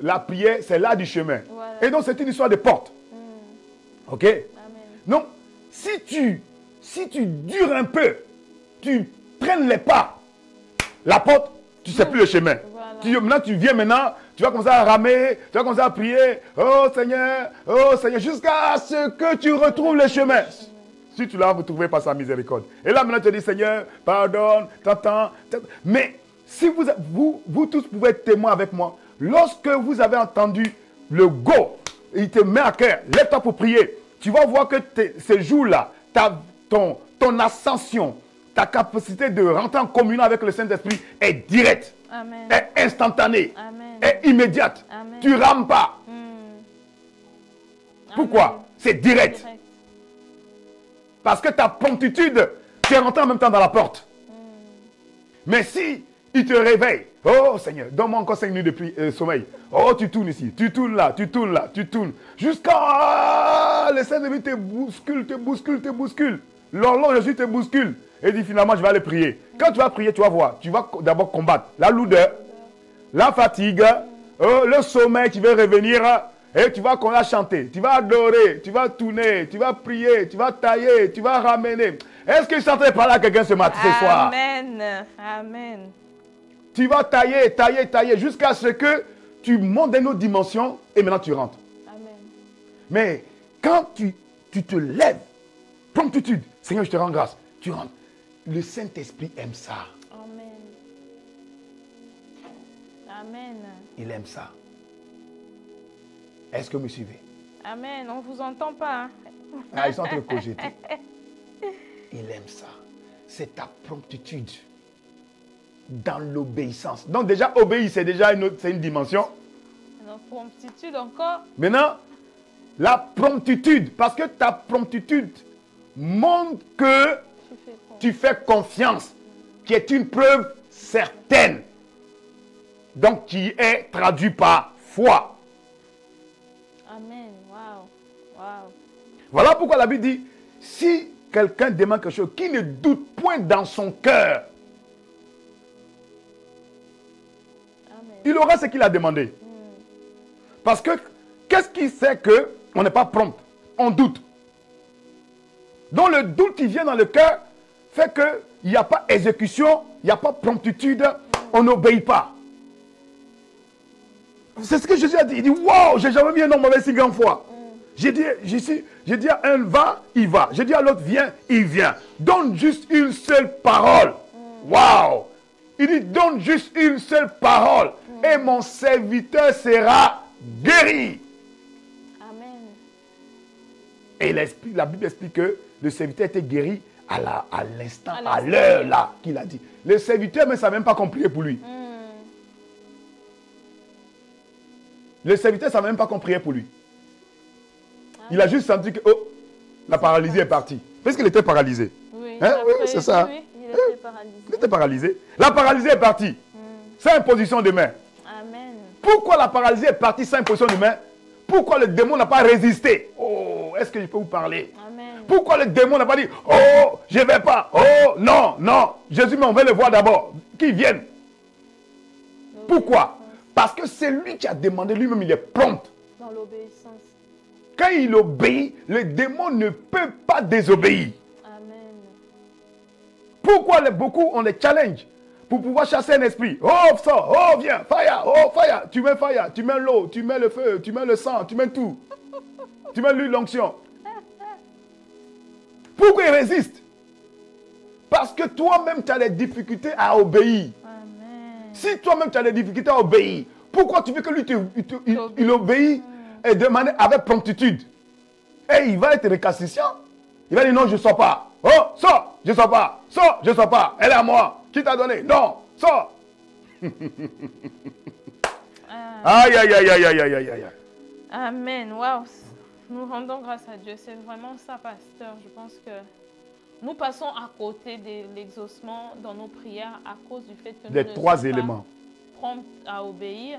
la prière, c'est là du chemin. Voilà. Et donc, c'est une histoire de porte. Ok? Amen. Donc, si tu dures un peu, tu traînes les pas, la porte, tu ne sais plus le chemin. Voilà. Maintenant, tu viens maintenant, tu vas commencer à ramer, tu vas commencer à prier. Oh Seigneur, jusqu'à ce que tu retrouves le chemin. Si tu l'as retrouvé par sa miséricorde. Et là, maintenant, tu dis, Seigneur, pardonne, t'entends. Mais si vous tous pouvez être témoins avec moi, lorsque vous avez entendu le go, il te met à cœur, lève-toi pour prier. Tu vas voir que ces jours-là, ton ascension, ta capacité de rentrer en communion avec le Saint-Esprit est directe, Amen. Est instantanée, Amen. Est immédiate. Amen. Tu ne rames pas. Pourquoi? C'est direct. Parce que ta promptitude, tu es rentré en même temps dans la porte. Mais si il te réveille, oh Seigneur, donne-moi encore 5 minutes de sommeil. Oh, tu tournes ici, tu tournes là, tu tournes là, tu tournes. Jusqu'à le Saint-Esprit te bouscule. L'horloge aussi te bouscule. Et dit finalement, je vais aller prier. Quand tu vas prier, tu vas voir. Tu vas d'abord combattre la lourdeur, la fatigue, le sommeil qui veut revenir. Et tu vas qu'on a chanté, tu vas adorer, tu vas tourner, tu vas prier, tu vas tailler, tu vas ramener. Est-ce que je suis en train de parler à quelqu'un ce matin, ce soir? Amen. Amen. Tu vas tailler jusqu'à ce que tu montes dans une autre dimension et maintenant tu rentres. Amen. Mais quand tu te lèves, promptitude, Seigneur, je te rends grâce, tu rentres. Le Saint-Esprit aime ça. Amen. Amen. Il aime ça. Est-ce que vous me suivez? Amen. On ne vous entend pas. Hein? Ah, ils sont en train de cogiter. Il aime ça. C'est ta promptitude dans l'obéissance. Donc déjà, obéir, c'est déjà une dimension. La promptitude encore. Maintenant, la promptitude. Parce que ta promptitude montre que tu fais confiance. Qui est une preuve certaine. Donc, qui est traduit par foi. Amen. Wow. Voilà pourquoi la Bible dit, si quelqu'un demande quelque chose, qui ne doute point dans son cœur, il aura ce qu'il a demandé. Parce que, qu'est-ce qui fait qu'on n'est pas prompt? On doute. Donc le doute qui vient dans le cœur fait qu'il n'y a pas exécution, il n'y a pas promptitude, on n'obéit pas. C'est ce que Jésus a dit. Il dit, wow, j'ai jamais vu un homme mauvais si grand fois. J'ai dit à un va, il va. J'ai dit à l'autre viens, il vient. Donne juste une seule parole. Wow. Il dit, donne juste une seule parole. Et mon serviteur sera guéri. Amen. Et la Bible explique que le serviteur était guéri à l'instant, à l'heure là qu'il a dit. Le serviteur ne savait même pas qu'on priait pour lui. Le serviteur ne savait même pas qu'on priait pour lui. Il a juste senti que la paralysie est partie. Parce qu'il était paralysé. Oui, hein? Oui, c'est ça. Oui, il était paralysé. Il était paralysé. La paralysie est partie. Sans imposition de main. Amen. Pourquoi la paralysie est partie sans imposition de main? Pourquoi le démon n'a pas résisté? Oh, est-ce que je peux vous parler? Amen. Pourquoi le démon n'a pas dit, oh, je ne vais pas, oh, non, non, Jésus, mais on veut le voir d'abord, qu'il vienne. Pourquoi? Parce que c'est lui qui a demandé, lui-même, il est prompt. Dans l'obéissance. Quand il obéit, le démon ne peut pas désobéir. Amen. Pourquoi beaucoup on les challenge pour pouvoir chasser un esprit? Oh, ça, oh, viens, fire, oh, fire. Tu mets fire, tu mets l'eau, tu mets le feu, tu mets le sang, tu mets tout. Tu mets l'huile, l'onction. Pourquoi il résiste? Parce que toi-même, tu as des difficultés à obéir. Amen. Si toi-même, tu as des difficultés à obéir, pourquoi tu veux que lui, il obéit et demande avec promptitude? Et il va être récalcitrant. Il va dire non, je ne sors pas. Oh, sors, je ne sors pas. Sors, je ne sors pas. Elle est à moi. Qui t'a donné? Non, sors. Aïe, aïe, aïe, aïe, aïe, aïe, aïe, aïe. Amen. Waouh. Nous rendons grâce à Dieu. C'est vraiment ça, pasteur. Je pense que nous passons à côté de l'exaucement dans nos prières à cause du fait que nous Les ne trois sommes éléments. pas prompts à obéir.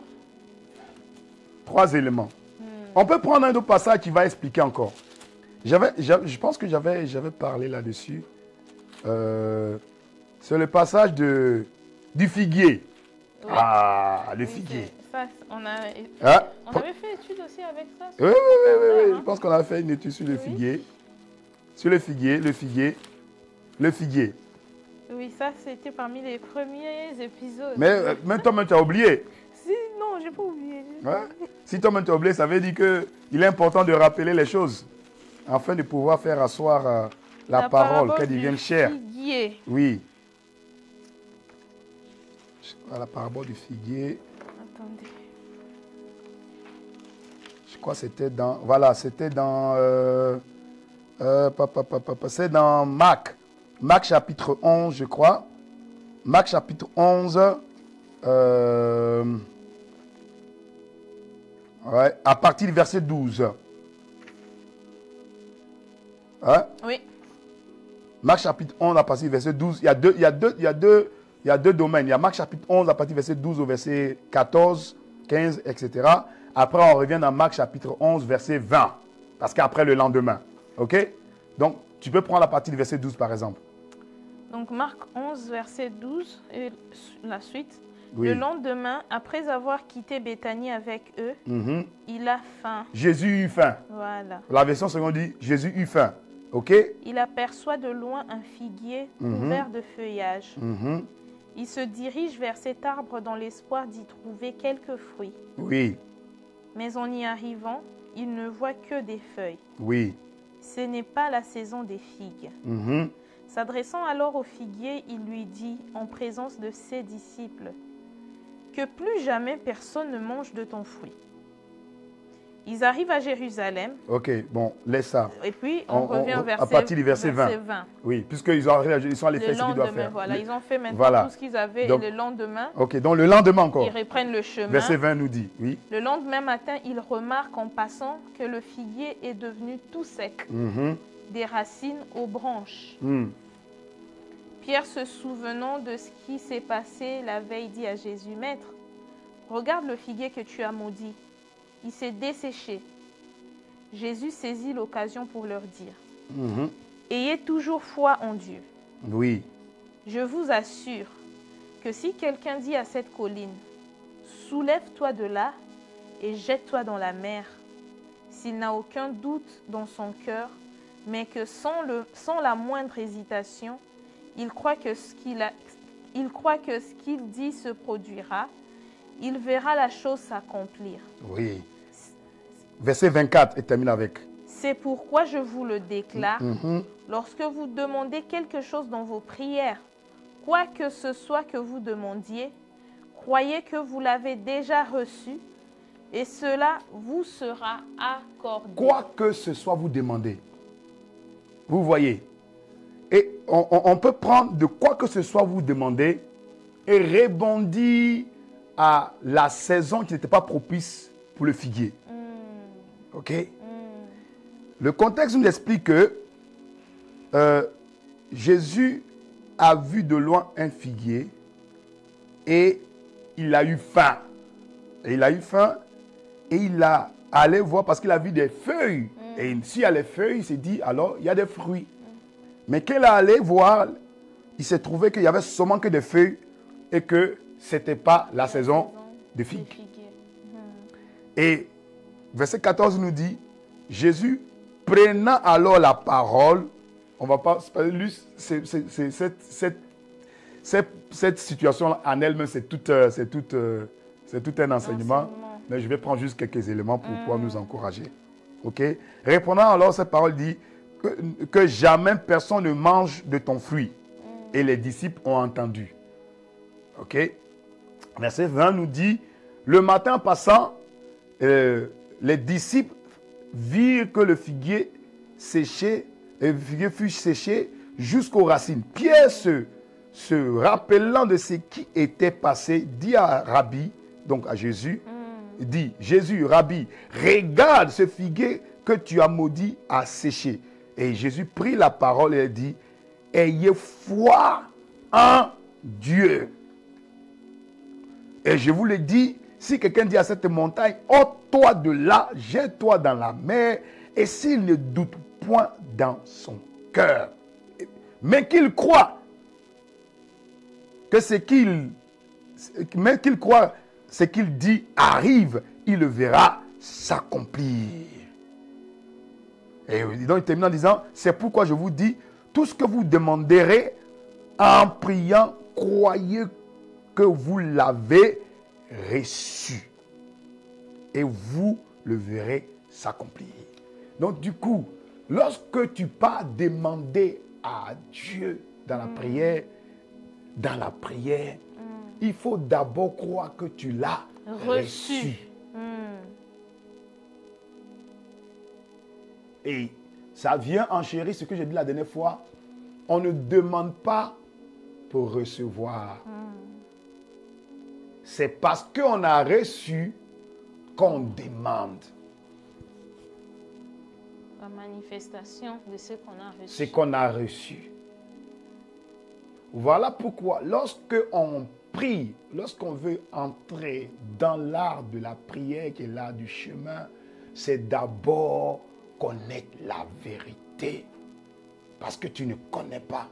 3 éléments. On peut prendre un autre passage qui va expliquer encore. Je pense que j'avais parlé là-dessus. C'est le passage du figuier. Oui. Ah, le Oui, figuier. Ça, on avait fait étude aussi avec ça. Oui. Je pense qu'on a fait une étude sur le figuier. Sur le figuier. Oui, ça, c'était parmi les premiers épisodes. Mais même toi-même, tu as oublié. Si, non, j'ai pas oublié. Ouais. Si toi-même, tu as oublié, ça veut dire qu'il est important de rappeler les choses afin de pouvoir faire asseoir la parole, qu'elle devienne chère. Figuier. Oui. La parabole du figuier. Attendez. Je crois que c'était dans... Voilà, c'était dans... c'est dans Marc. Marc chapitre 11, je crois. Marc chapitre 11. Ouais, à partir du verset 12. Hein? Oui. Marc chapitre 11 à partir du verset 12. Il y a deux domaines. Il y a Marc chapitre 11 à partir du verset 12 au verset 14, 15, etc. Après, on revient dans Marc chapitre 11, verset 20. Parce qu'après, le lendemain. OK? Donc, tu peux prendre la partie du verset 12, par exemple. Donc, Marc 11, verset 12, et la suite. Oui. Le lendemain, après avoir quitté Béthanie avec eux, il a faim. Jésus eut faim. Voilà. La version seconde dit Jésus eut faim. OK? Il aperçoit de loin un figuier couvert de feuillage. Il se dirige vers cet arbre dans l'espoir d'y trouver quelques fruits. Oui. Mais en y arrivant, il ne voit que des feuilles. Oui. Ce n'est pas la saison des figues. S'adressant alors au figuier, il lui dit, en présence de ses disciples, que plus jamais personne ne mange de ton fruit. Ils arrivent à Jérusalem. OK, bon, laisse ça. Et puis, on revient à partir du verset 20. Oui, puisqu'ils sont allés faire ce qu'ils doivent faire. Voilà, ils ont fait maintenant tout ce qu'ils avaient. Donc, et le lendemain, OK, donc le lendemain encore. Ils reprennent le chemin. Verset 20 nous dit, oui. Le lendemain matin, ils remarquent en passant que le figuier est devenu tout sec, des racines aux branches. Pierre, se souvenant de ce qui s'est passé la veille, dit à Jésus, « Maître, regarde le figuier que tu as maudit. Il s'est desséché. » Jésus saisit l'occasion pour leur dire, « Ayez toujours foi en Dieu. Oui. Je vous assure que si quelqu'un dit à cette colline, soulève-toi de là et jette-toi dans la mer, s'il n'a aucun doute dans son cœur, mais que sans la moindre hésitation, il croit que ce qu'il dit se produira, il verra la chose s'accomplir. Oui. Verset 24, et termine avec. C'est pourquoi je vous le déclare, lorsque vous demandez quelque chose dans vos prières, quoi que ce soit que vous demandiez, croyez que vous l'avez déjà reçu et cela vous sera accordé. Quoi que ce soit vous demandez. Vous voyez. Et on peut prendre de quoi que ce soit vous demandez et rebondir à la saison qui n'était pas propice pour le figuier. Ok? Le contexte nous explique que Jésus a vu de loin un figuier et il a eu faim. Et il a eu faim et il a allé voir parce qu'il a vu des feuilles. Et s'il y a les feuilles, il s'est dit alors il y a des fruits. Mais quand il est allé voir, il s'est trouvé qu'il y avait seulement que des feuilles et que ce n'était pas la saison de figues. Et verset 14 nous dit, Jésus prenant alors la parole, on ne va pas lui, cette situation en elle-même, c'est tout un enseignement. Mais je vais prendre juste quelques éléments pour pouvoir nous encourager. Ok? Répondant alors, cette parole dit que jamais personne ne mange de ton fruit. Et les disciples ont entendu. Ok? Verset 20 nous dit, le matin passant, les disciples virent que le figuier séché, le figuier fut séché jusqu'aux racines. Pierre, se rappelant de ce qui était passé, dit à Rabbi, donc à Jésus, dit, Jésus, Rabbi, regarde ce figuier que tu as maudit à sécher. Et Jésus prit la parole et dit, ayez foi en Dieu. Et je vous le dis, si quelqu'un dit à cette montagne, ôte-toi de là, jette-toi dans la mer, et s'il ne doute point dans son cœur, mais qu'il croit que ce qu'il dit arrive, il le verra s'accomplir. Et donc il termine en disant, c'est pourquoi je vous dis, tout ce que vous demanderez en priant, croyez que vous l'avez reçu. Et vous le verrez s'accomplir. Donc du coup, lorsque tu pars demander à Dieu dans la prière, il faut d'abord croire que tu l'as reçu. Et ça vient enchérir ce que j'ai dit la dernière fois. On ne demande pas pour recevoir. C'est parce qu'on a reçu qu'on demande. La manifestation de ce qu'on a reçu. Ce qu'on a reçu. Voilà pourquoi lorsque on prie, lorsqu'on veut entrer dans l'art de la prière qui est l'art du chemin, c'est d'abord connaître la vérité. Parce que tu ne connais pas.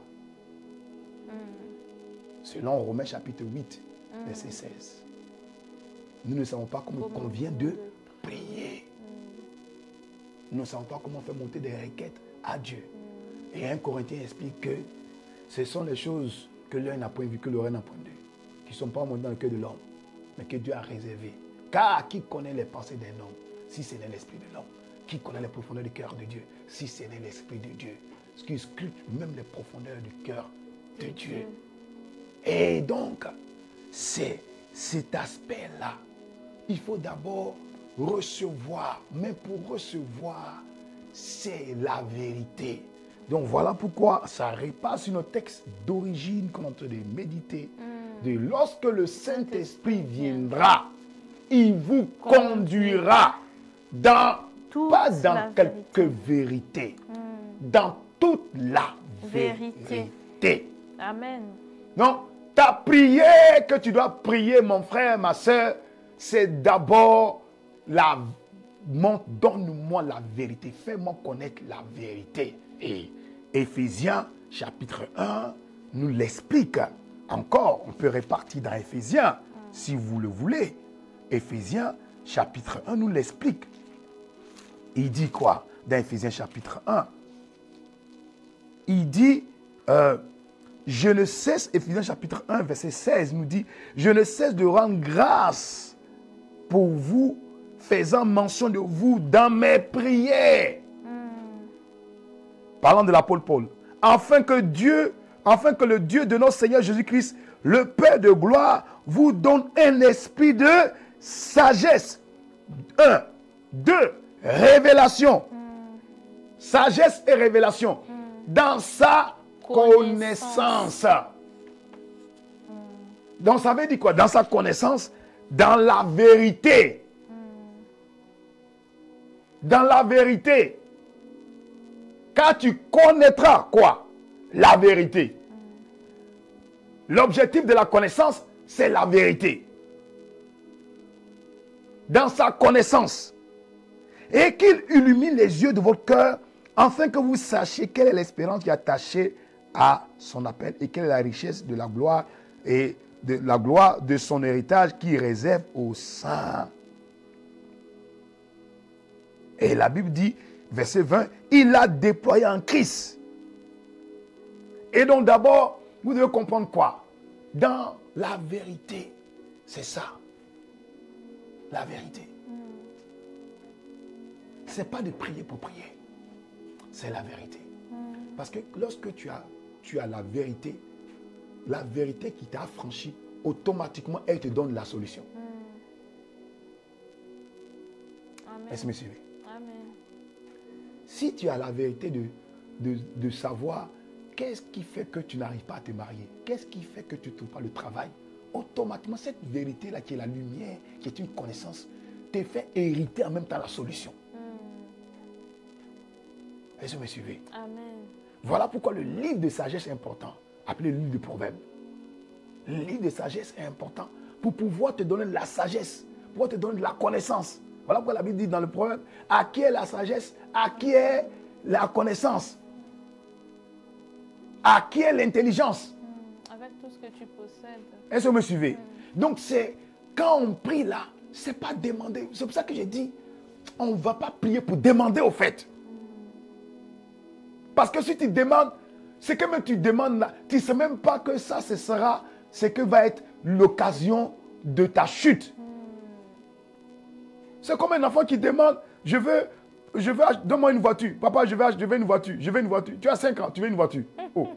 Selon Romains chapitre 8, verset 16. Nous ne savons pas comment il convient de prier. Nous ne savons pas comment faire monter des requêtes à Dieu. Et 1 Corinthiens explique que ce sont les choses que l'œil n'a point vues, que l'oreille n'a point vues, qui ne sont pas montées dans le cœur de l'homme, mais que Dieu a réservé. Car qui connaît les pensées d'un homme, si ce n'est l'esprit de l'homme? Qui connaît les profondeurs du cœur de Dieu, si ce n'est l'esprit de Dieu? Ce qui scrute même les profondeurs du cœur de Dieu. Et donc, c'est cet aspect-là. Il faut d'abord recevoir. Mais pour recevoir, c'est la vérité. Donc voilà pourquoi ça repasse sur nos textes d'origine qu'on est en train de méditer. De lorsque le Saint-Esprit viendra, il vous conduira dans, pas dans quelques vérités, dans toute la vérité. Amen. Donc, ta prière que tu dois prier, mon frère, ma soeur, c'est d'abord donne-moi la vérité. Fais-moi connaître la vérité. Et Éphésiens chapitre 1 nous l'explique. Encore, on peut répartir dans Éphésiens, si vous le voulez. Éphésiens chapitre 1 nous l'explique. Il dit quoi dans Éphésiens chapitre 1? Il dit, je ne cesse, Éphésiens chapitre 1, verset 16 nous dit, je ne cesse de rendre grâce pour vous, faisant mention de vous dans mes prières. Parlant de l'apôtre Paul. Afin que le Dieu de notre Seigneur Jésus-Christ, le Père de gloire, vous donne un esprit de sagesse. 1. 2. Révélation. Sagesse et révélation. Dans sa connaissance. Donc ça veut dire quoi? Dans sa connaissance, dans la vérité. Dans la vérité. Car tu connaîtras quoi? La vérité. L'objectif de la connaissance, c'est la vérité. Dans sa connaissance. Et qu'il illumine les yeux de votre cœur, afin que vous sachiez quelle est l'espérance qui est attachée à son appel et quelle est la richesse de la gloire et de la gloire de son héritage qui réserve aux saints. Et la Bible dit, verset 20, il l'a déployé en Christ. Et donc d'abord, vous devez comprendre quoi? Dans la vérité, c'est ça. La vérité. Ce n'est pas de prier pour prier. C'est la vérité. Parce que lorsque tu as la vérité qui t'a affranchi, automatiquement, elle te donne la solution. Est-ce que vous me suivez? Amen. Si tu as la vérité de savoir qu'est-ce qui fait que tu n'arrives pas à te marier, qu'est-ce qui fait que tu ne trouves pas le travail, automatiquement, cette vérité-là qui est la lumière, qui est une connaissance, te fait hériter en même temps la solution. Est-ce que vous me suivez? Amen. Voilà pourquoi le livre de sagesse est important, appelé le livre de Proverbes. Le livre de sagesse est important pour pouvoir te donner de la sagesse, pour pouvoir te donner de la connaissance. Voilà pourquoi la Bible dit dans le Proverbe, à qui est la sagesse, à qui est la connaissance, à qui est l'intelligence. Avec tout ce que tu possèdes. Est-ce que vous me suivez? Donc c'est, quand on prie là, c'est pas demander. C'est pour ça que j'ai dit, on ne va pas prier pour demander au fait. Parce que si tu demandes, c'est que même tu demandes là, tu ne sais même pas que ça, ce sera, c'est que va être l'occasion de ta chute. C'est comme un enfant qui demande, je veux donne-moi une voiture. Papa, je veux une voiture, Tu as 5 ans, tu veux une voiture. Oh.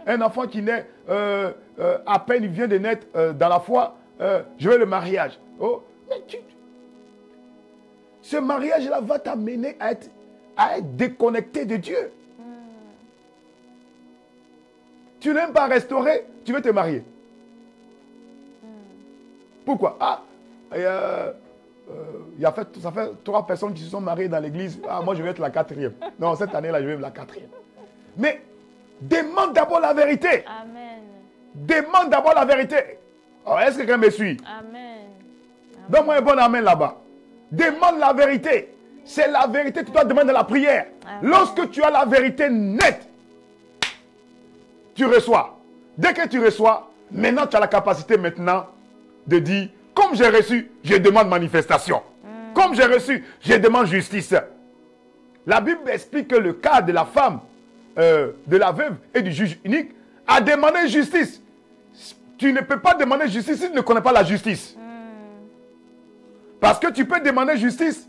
Un enfant qui naît, à peine il vient de naître dans la foi, je veux le mariage. Oh. Mais ce mariage-là va t'amener à être déconnecté de Dieu. Tu n'aimes pas restaurer, tu veux te marier. Pourquoi? Ça fait 3 personnes qui se sont mariées dans l'église. Moi, je vais être la 4e. Non, cette année-là, je vais être la 4e. Mais demande d'abord la vérité. Amen. Demande d'abord la vérité. Oh, est-ce que quelqu'un me suit? Amen. Donne-moi un bon amen là-bas. Demande la vérité. C'est la vérité que tu dois demander dans la prière. Amen. Lorsque tu as la vérité nette, tu reçois. Dès que tu reçois, maintenant tu as la capacité maintenant de dire, comme j'ai reçu, je demande manifestation. Comme j'ai reçu, je demande justice. La Bible explique que le cas de la femme, de la veuve et du juge unique a demandé justice. Tu ne peux pas demander justice si tu ne connais pas la justice. Parce que tu peux demander justice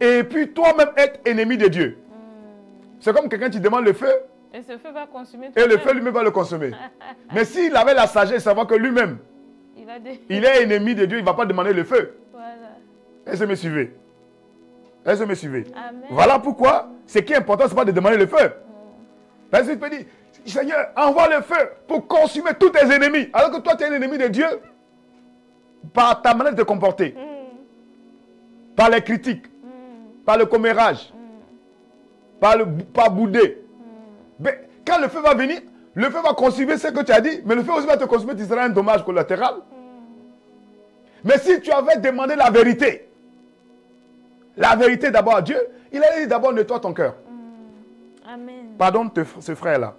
et puis toi-même être ennemi de Dieu. C'est comme quelqu'un qui demande le feu. Et ce feu va consumer. Et le feu lui-même va le consommer. Mais s'il avait la sagesse, savoir que lui-même, il est ennemi de Dieu, il ne va pas demander le feu. Voilà. Est-ce que vous me suivez? Est-ce que vous me suivez? Amen. Voilà pourquoi, ce qui est important, ce n'est pas de demander le feu. Parce que tu peux dire, Seigneur, envoie le feu pour consumer tous tes ennemis. Alors que toi, tu es un ennemi de Dieu par ta manière de te comporter. Par les critiques, par le commérage, par bouder. Mais quand le feu va venir, le feu va consumer ce que tu as dit, mais le feu aussi va te consumer, tu seras un dommage collatéral. Mais si tu avais demandé la vérité d'abord à Dieu, il a dit d'abord nettoie ton cœur. Amen. Pardonne ce frère-là.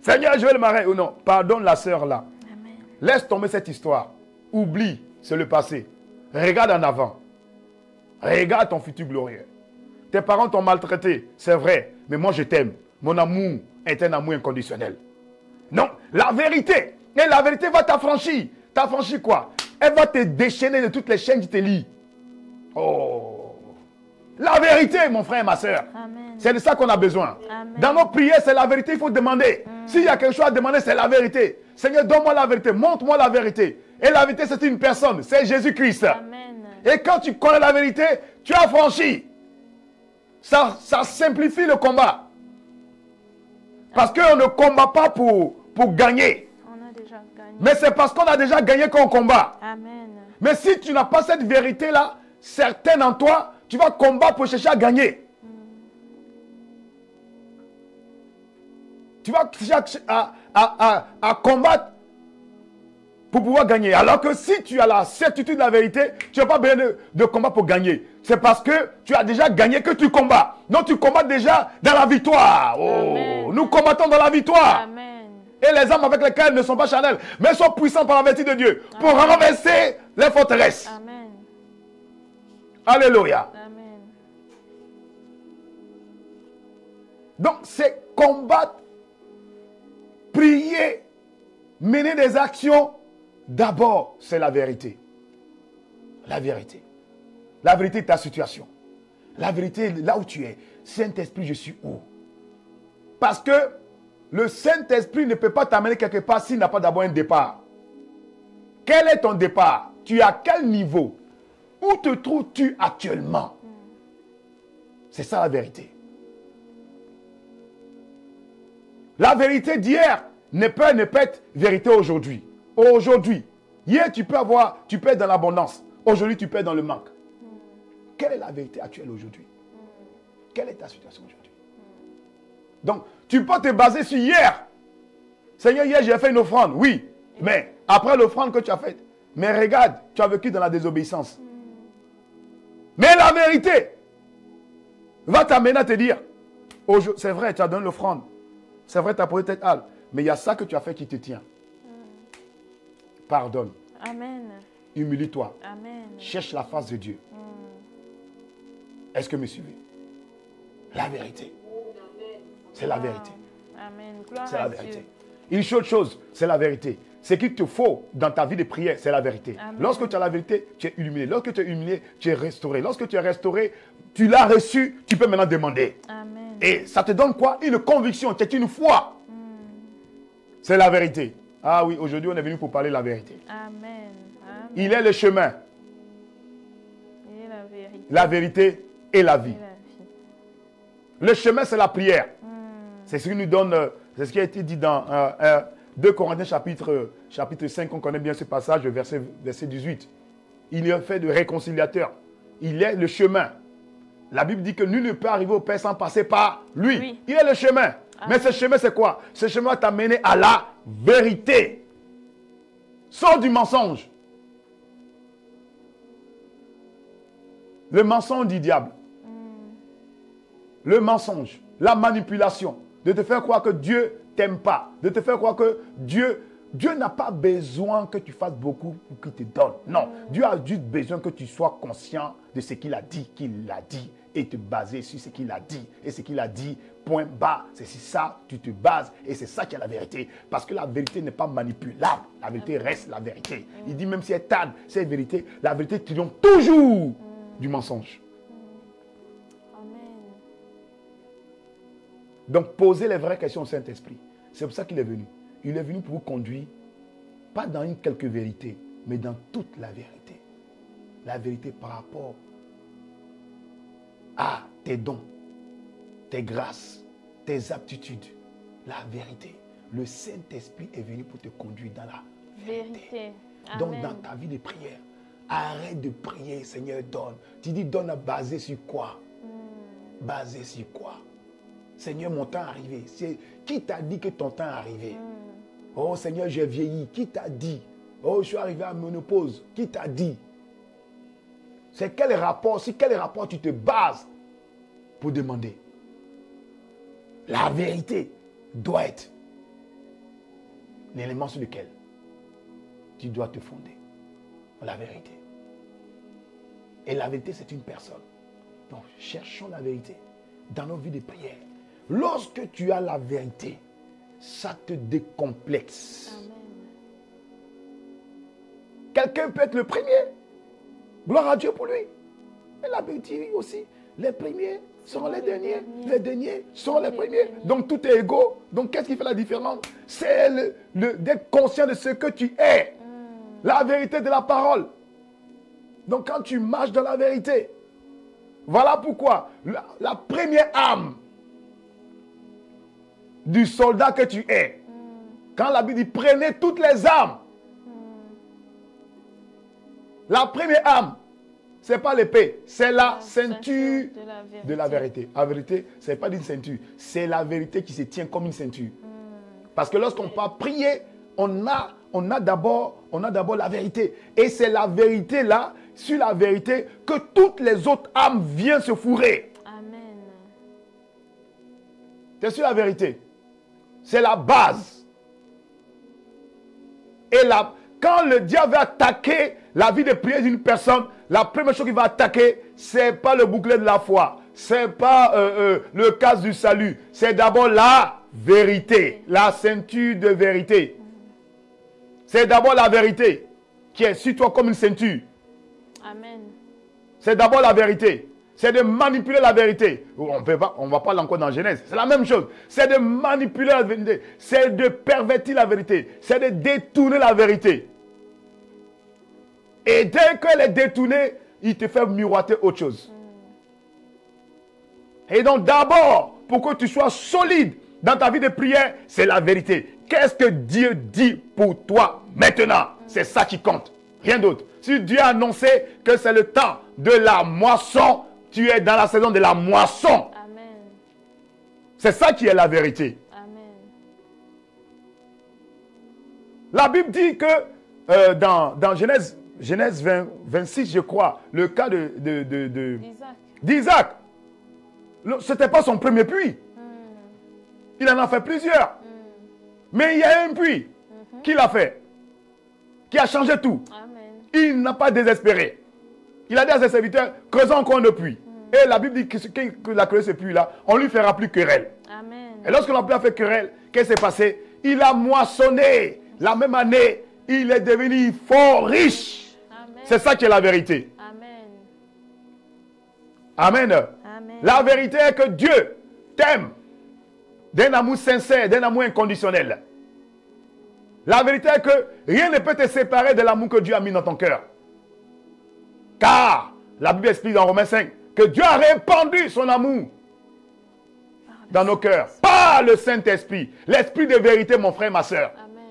Seigneur, je vais le marier ou non. Pardonne la sœur-là. Amen. Laisse tomber cette histoire. Oublie, c'est le passé. Regarde en avant. Regarde ton futur glorieux. Tes parents t'ont maltraité, c'est vrai. Mais moi, je t'aime. Mon amour est un amour inconditionnel. Non, la vérité. Et la vérité va t'affranchir. T'affranchir quoi? Elle va te déchaîner de toutes les chaînes qui te lient. Oh. La vérité, mon frère et ma soeur. Amen. C'est de ça qu'on a besoin. Amen. Dans nos prières, c'est la vérité, il faut demander. S'il y a quelque chose à demander, c'est la vérité. Seigneur, donne-moi la vérité, montre-moi la vérité. Et la vérité, c'est une personne, c'est Jésus-Christ. Amen. Et quand tu connais la vérité, tu as franchi. Ça simplifie le combat. Parce qu'on ne combat pas pour gagner. On a déjà gagné. Mais c'est parce qu'on a déjà gagné qu'on combat. Amen. Mais si tu n'as pas cette vérité-là, certaine en toi, tu vas combattre pour chercher à gagner. Tu vas chercher à combattre pour pouvoir gagner. Alors que si tu as la certitude de la vérité, tu n'as pas besoin de combat pour gagner. C'est parce que tu as déjà gagné que tu combats. Donc tu combats déjà dans la victoire. Oh, Amen. nous combattons dans la victoire. Amen. Et les hommes avec lesquels ne sont pas charnels, mais sont puissants par la vertu de Dieu pour renverser les forteresses. Amen. Alléluia. Amen. Donc c'est combattre, prier, mener des actions. D'abord, c'est la vérité. La vérité. La vérité de ta situation. La vérité là où tu es. Saint-Esprit, je suis où? Parce que le Saint-Esprit ne peut pas t'amener quelque part s'il n'a pas d'abord un départ. Quel est ton départ? Tu es à quel niveau? Où te trouves-tu actuellement? C'est ça la vérité. La vérité d'hier ne peut être vérité aujourd'hui. Aujourd'hui, hier tu peux être dans l'abondance. Aujourd'hui tu peux être dans le manque. Quelle est la vérité actuelle aujourd'hui? Quelle est ta situation aujourd'hui? Donc, tu peux te baser sur hier. Seigneur, hier j'ai fait une offrande, oui. Mais après l'offrande que tu as faite, mais regarde, tu as vécu dans la désobéissance. Mais la vérité va t'amener à te dire, c'est vrai, tu as donné l'offrande. C'est vrai, tu as posé tête halle. Mais il y a ça que tu as fait qui te tient. Pardonne. Amen. Humilie-toi. Amen. Cherche la face de Dieu. Est-ce que me suivez? La vérité. C'est la vérité. Amen. Gloire C'est la à vérité. Dieu. Une seule chose, c'est la vérité. Ce qu'il te faut dans ta vie de prière, c'est la vérité. Amen. Lorsque tu as la vérité, tu es illuminé. Lorsque tu es illuminé, tu es restauré. Lorsque tu es restauré, tu l'as reçu, tu peux maintenant demander. Amen. Et ça te donne quoi? Une conviction, c'est une foi. C'est la vérité. Ah oui, aujourd'hui on est venu pour parler de la vérité. Amen. Amen. Il est le chemin, Il est la vérité. la vérité et la vie. Et la vie. Le chemin, c'est la prière. C'est ce qui nous donne, c'est ce qui a été dit dans 2 Corinthiens chapitre 5, on connaît bien ce passage, verset 18. Il est fait de réconciliateur. Il est le chemin. La Bible dit que nul ne peut arriver au Père sans passer par lui. Oui. Il est le chemin. Mais ce chemin, c'est quoi? Ce chemin va t'amener à la vérité. Sors du mensonge. Le mensonge du diable. Le mensonge. La manipulation. De te faire croire que Dieu t'aime pas. De te faire croire que Dieu n'a pas besoin que tu fasses beaucoup pour qu'il te donne. Non. Dieu a juste besoin que tu sois conscient de ce qu'il a dit, et te baser sur ce qu'il a dit. Et ce qu'il a dit, point bas, c'est sur ça tu te bases. Et c'est ça qui est la vérité. Parce que la vérité n'est pas manipulable. La vérité reste la vérité. Il dit même si elle tarde, c'est vérité. La vérité triomphe toujours du mensonge. Amen. Donc posez les vraies questions au Saint-Esprit. C'est pour ça qu'il est venu. Il est venu pour vous conduire, pas dans une quelque vérité, mais dans toute la vérité. La vérité par rapport à tes dons, tes grâces, tes aptitudes. La vérité. Le Saint-Esprit est venu pour te conduire dans la vérité. Donc Amen. dans ta vie de prière, arrête de prier, Seigneur, donne. Tu dis donne à baser sur quoi? Basé sur quoi? Seigneur, mon temps est arrivé. Qui t'a dit que ton temps est arrivé? Oh Seigneur, j'ai vieilli. Qui t'a dit? Oh, je suis arrivé à ménopause. Qui t'a dit? C'est quel rapport? Sur quel rapport tu te bases pour demander? La vérité doit être l'élément sur lequel tu dois te fonder. La vérité. Et la vérité, c'est une personne. Donc, cherchons la vérité dans nos vies de prière. Lorsque tu as la vérité, ça te décomplexe. Amen. Quelqu'un peut être le premier. Gloire à Dieu pour lui. Et la Bible dit aussi, les premiers seront les derniers. Les derniers seront les premiers. Donc tout est égaux. Donc qu'est-ce qui fait la différence? C'est d'être conscient de ce que tu es. La vérité de la parole. Donc quand tu marches dans la vérité, voilà pourquoi la première âme du soldat que tu es, quand la Bible dit prenez toutes les âmes, la première âme, ce n'est pas l'épée, c'est la ceinture de la vérité. La vérité, ce n'est pas une ceinture, c'est la vérité qui se tient comme une ceinture. Parce que lorsqu'on va prier, on a d'abord la vérité. Et c'est la vérité là, sur la vérité, que toutes les autres âmes viennent se fourrer. Amen. C'est sur la vérité. C'est la base. Et là, quand le diable va attaquer la vie de prière d'une personne, la première chose qu'il va attaquer, ce n'est pas le bouclier de la foi. Ce n'est pas le casque du salut. C'est d'abord la vérité. La ceinture de vérité. C'est d'abord la vérité qui est sur toi comme une ceinture. Amen. C'est d'abord la vérité. C'est de manipuler la vérité. On ne va pas encore dans Genèse. C'est la même chose. C'est de manipuler la vérité. C'est de pervertir la vérité. C'est de détourner la vérité. Et dès qu'elle est détournée, il te fait miroiter autre chose. Et donc d'abord, pour que tu sois solide dans ta vie de prière, c'est la vérité. Qu'est-ce que Dieu dit pour toi maintenant? C'est ça qui compte. Rien d'autre. Si Dieu a annoncé que c'est le temps de la moisson, tu es dans la saison de la moisson. Amen. C'est ça qui est la vérité. Amen. La Bible dit que dans Genèse 26, je crois, le cas d'Isaac. Ce n'était pas son premier puits. Il en a fait plusieurs. Mais il y a un puits qu'il a fait, qui a changé tout. Amen. Il n'a pas désespéré. Il a dit à ses serviteurs, creusons encore un puits. Et la Bible dit qu'il a creusé ce puits-là, on lui fera plus querelle. Amen. Et lorsqu'on n'a plus fait querelle, qu'est-ce qui s'est passé? Il a moissonné. La même année, il est devenu fort riche. C'est ça qui est la vérité. Amen. Amen. Amen. La vérité est que Dieu t'aime d'un amour sincère, d'un amour inconditionnel. La vérité est que rien ne peut te séparer de l'amour que Dieu a mis dans ton cœur. Car la Bible explique dans Romains 5 que Dieu a répandu son amour dans nos cœurs par le Saint-Esprit. L'esprit de vérité, mon frère, ma soeur. Amen.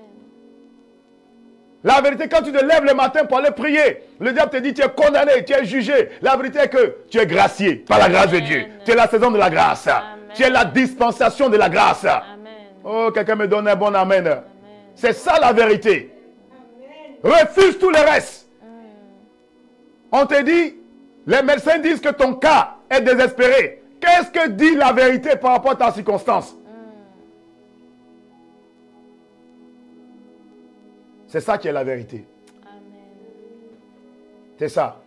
La vérité, quand tu te lèves le matin pour aller prier, le diable te dit tu es condamné, tu es jugé. La vérité est que tu es gracié par la grâce de Dieu. Tu es la saison de la grâce. Amen. Tu es la dispensation de la grâce. Amen. Oh, quelqu'un me donne un bon amen. C'est ça la vérité. Refuse tout le reste. On te dit, les médecins disent que ton cas est désespéré. Qu'est-ce que dit la vérité par rapport à ta circonstance? C'est ça qui est la vérité. Amen. C'est ça.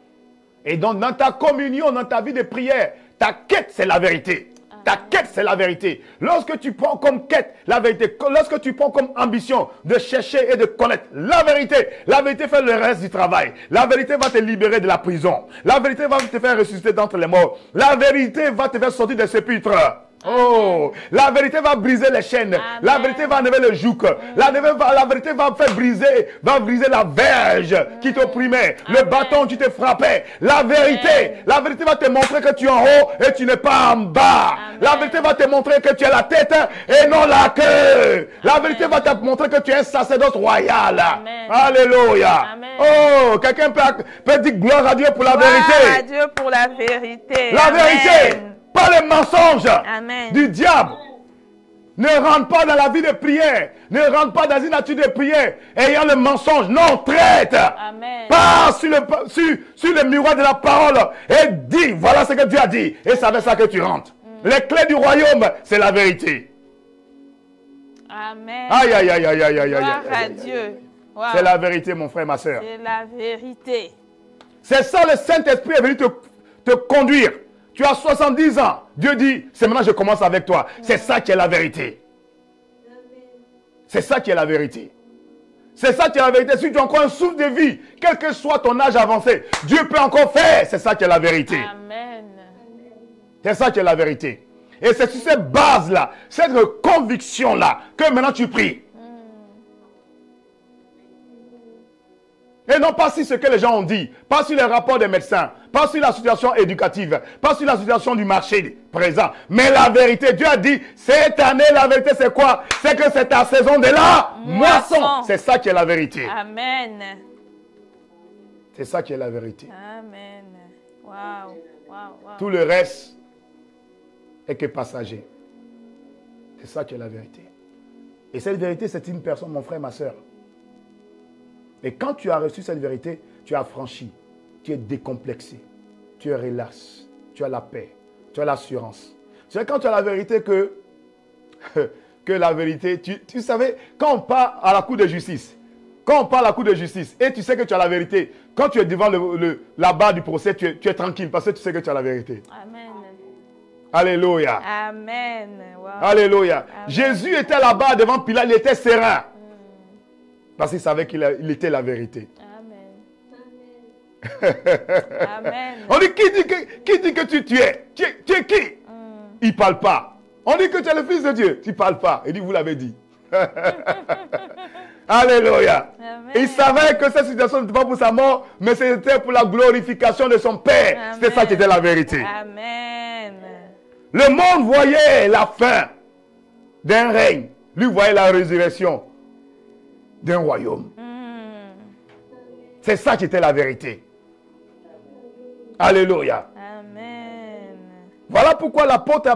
Et donc, dans ta communion, dans ta vie de prière, ta quête, c'est la vérité. Ta quête, c'est la vérité. Lorsque tu prends comme quête la vérité, lorsque tu prends comme ambition de chercher et de connaître la vérité fait le reste du travail. La vérité va te libérer de la prison. La vérité va te faire ressusciter d'entre les morts. La vérité va te faire sortir des sépulcres. Oh, la vérité va briser les chaînes. Amen. La vérité va enlever le joug. La vérité va faire briser la verge qui t'opprimait, le bâton qui te frappait. La vérité va te montrer que tu es en haut et tu n'es pas en bas. Amen. La vérité va te montrer que tu es la tête et non la queue. La vérité va te montrer que tu es un sacerdoce royal. Amen. Alléluia. Amen. Oh, quelqu'un peut dire gloire à Dieu pour la vérité. Gloire à Dieu pour la vérité. La vérité. Pas les mensonges Amen. du diable. Ne rentre pas dans la vie de prière. Ne rentre pas dans une attitude de prière ayant le mensonge. Non, traite. Amen. Passe sur le miroir de la parole et dis, voilà ce que Dieu a dit. Et c'est avec ça que tu rentres. Les clés du royaume, c'est la vérité. Amen. Aïe, aïe, aïe, aïe, aïe, aïe, Gloire à aïe. Dieu. Wow. C'est la vérité, mon frère, ma soeur. C'est la vérité. C'est ça, le Saint-Esprit est venu te conduire. Tu as 70 ans. Dieu dit, c'est maintenant que je commence avec toi. C'est ça qui est la vérité. C'est ça qui est la vérité. C'est ça qui est la vérité. Si tu as encore un souffle de vie, quel que soit ton âge avancé, Dieu peut encore faire. C'est ça qui est la vérité. Amen. C'est ça qui est la vérité. Et c'est sur cette base-là, cette conviction-là, que maintenant tu pries. Et non pas sur ce que les gens ont dit, pas sur les rapports des médecins, pas sur la situation éducative, pas sur la situation du marché présent, mais la vérité. Dieu a dit, cette année, la vérité c'est quoi? C'est que c'est ta saison de la moisson. C'est ça qui est la vérité. Amen. C'est ça qui est la vérité. Amen. Wow. Wow. Wow. Tout le reste est que passager. C'est ça qui est la vérité. Et cette vérité, c'est une personne, mon frère, ma soeur. Et quand tu as reçu cette vérité, tu as franchi, tu es décomplexé, tu es relax, tu as la paix, tu as l'assurance. Tu sais, quand tu as la vérité que la vérité, tu savais, quand on part à la cour de justice, et tu sais que tu as la vérité, quand tu es devant la barre du procès, tu es tranquille parce que tu sais que tu as la vérité. Amen. Alléluia. Amen. Wow. Alléluia. Amen. Jésus était là-bas devant Pilate, il était serein. Parce qu'il savait qu'il était la vérité. Amen. Amen. On dit, qui dit que tu es? Tu es qui? Il ne parle pas. On dit que tu es le Fils de Dieu. Tu ne parles pas. Il dit, vous l'avez dit. Alléluia. Amen. Il savait que cette situation n'était pas pour sa mort, mais c'était pour la glorification de son Père. C'était ça qui était la vérité. Amen. Le monde voyait la fin d'un règne. Lui voyait la résurrection d'un royaume. C'est ça qui était la vérité. Alléluia. Amen. Voilà pourquoi l'apôtre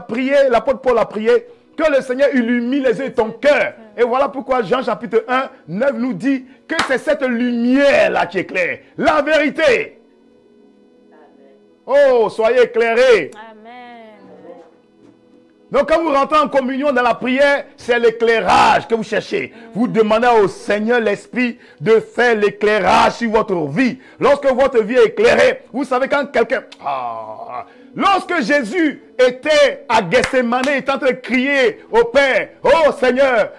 Paul a prié que le Seigneur illumine les yeux de ton cœur. Et voilà pourquoi Jean chapitre 1, 9 nous dit que c'est cette lumière-là qui éclaire. La vérité. Oh, soyez éclairés. Amen. Donc quand vous rentrez en communion dans la prière, c'est l'éclairage que vous cherchez. Vous demandez au Seigneur l'Esprit de faire l'éclairage sur votre vie. Lorsque votre vie est éclairée, vous savez quand quelqu'un... Lorsque Jésus était à Gethsemane, il était en train de crier au Père, « Oh Seigneur,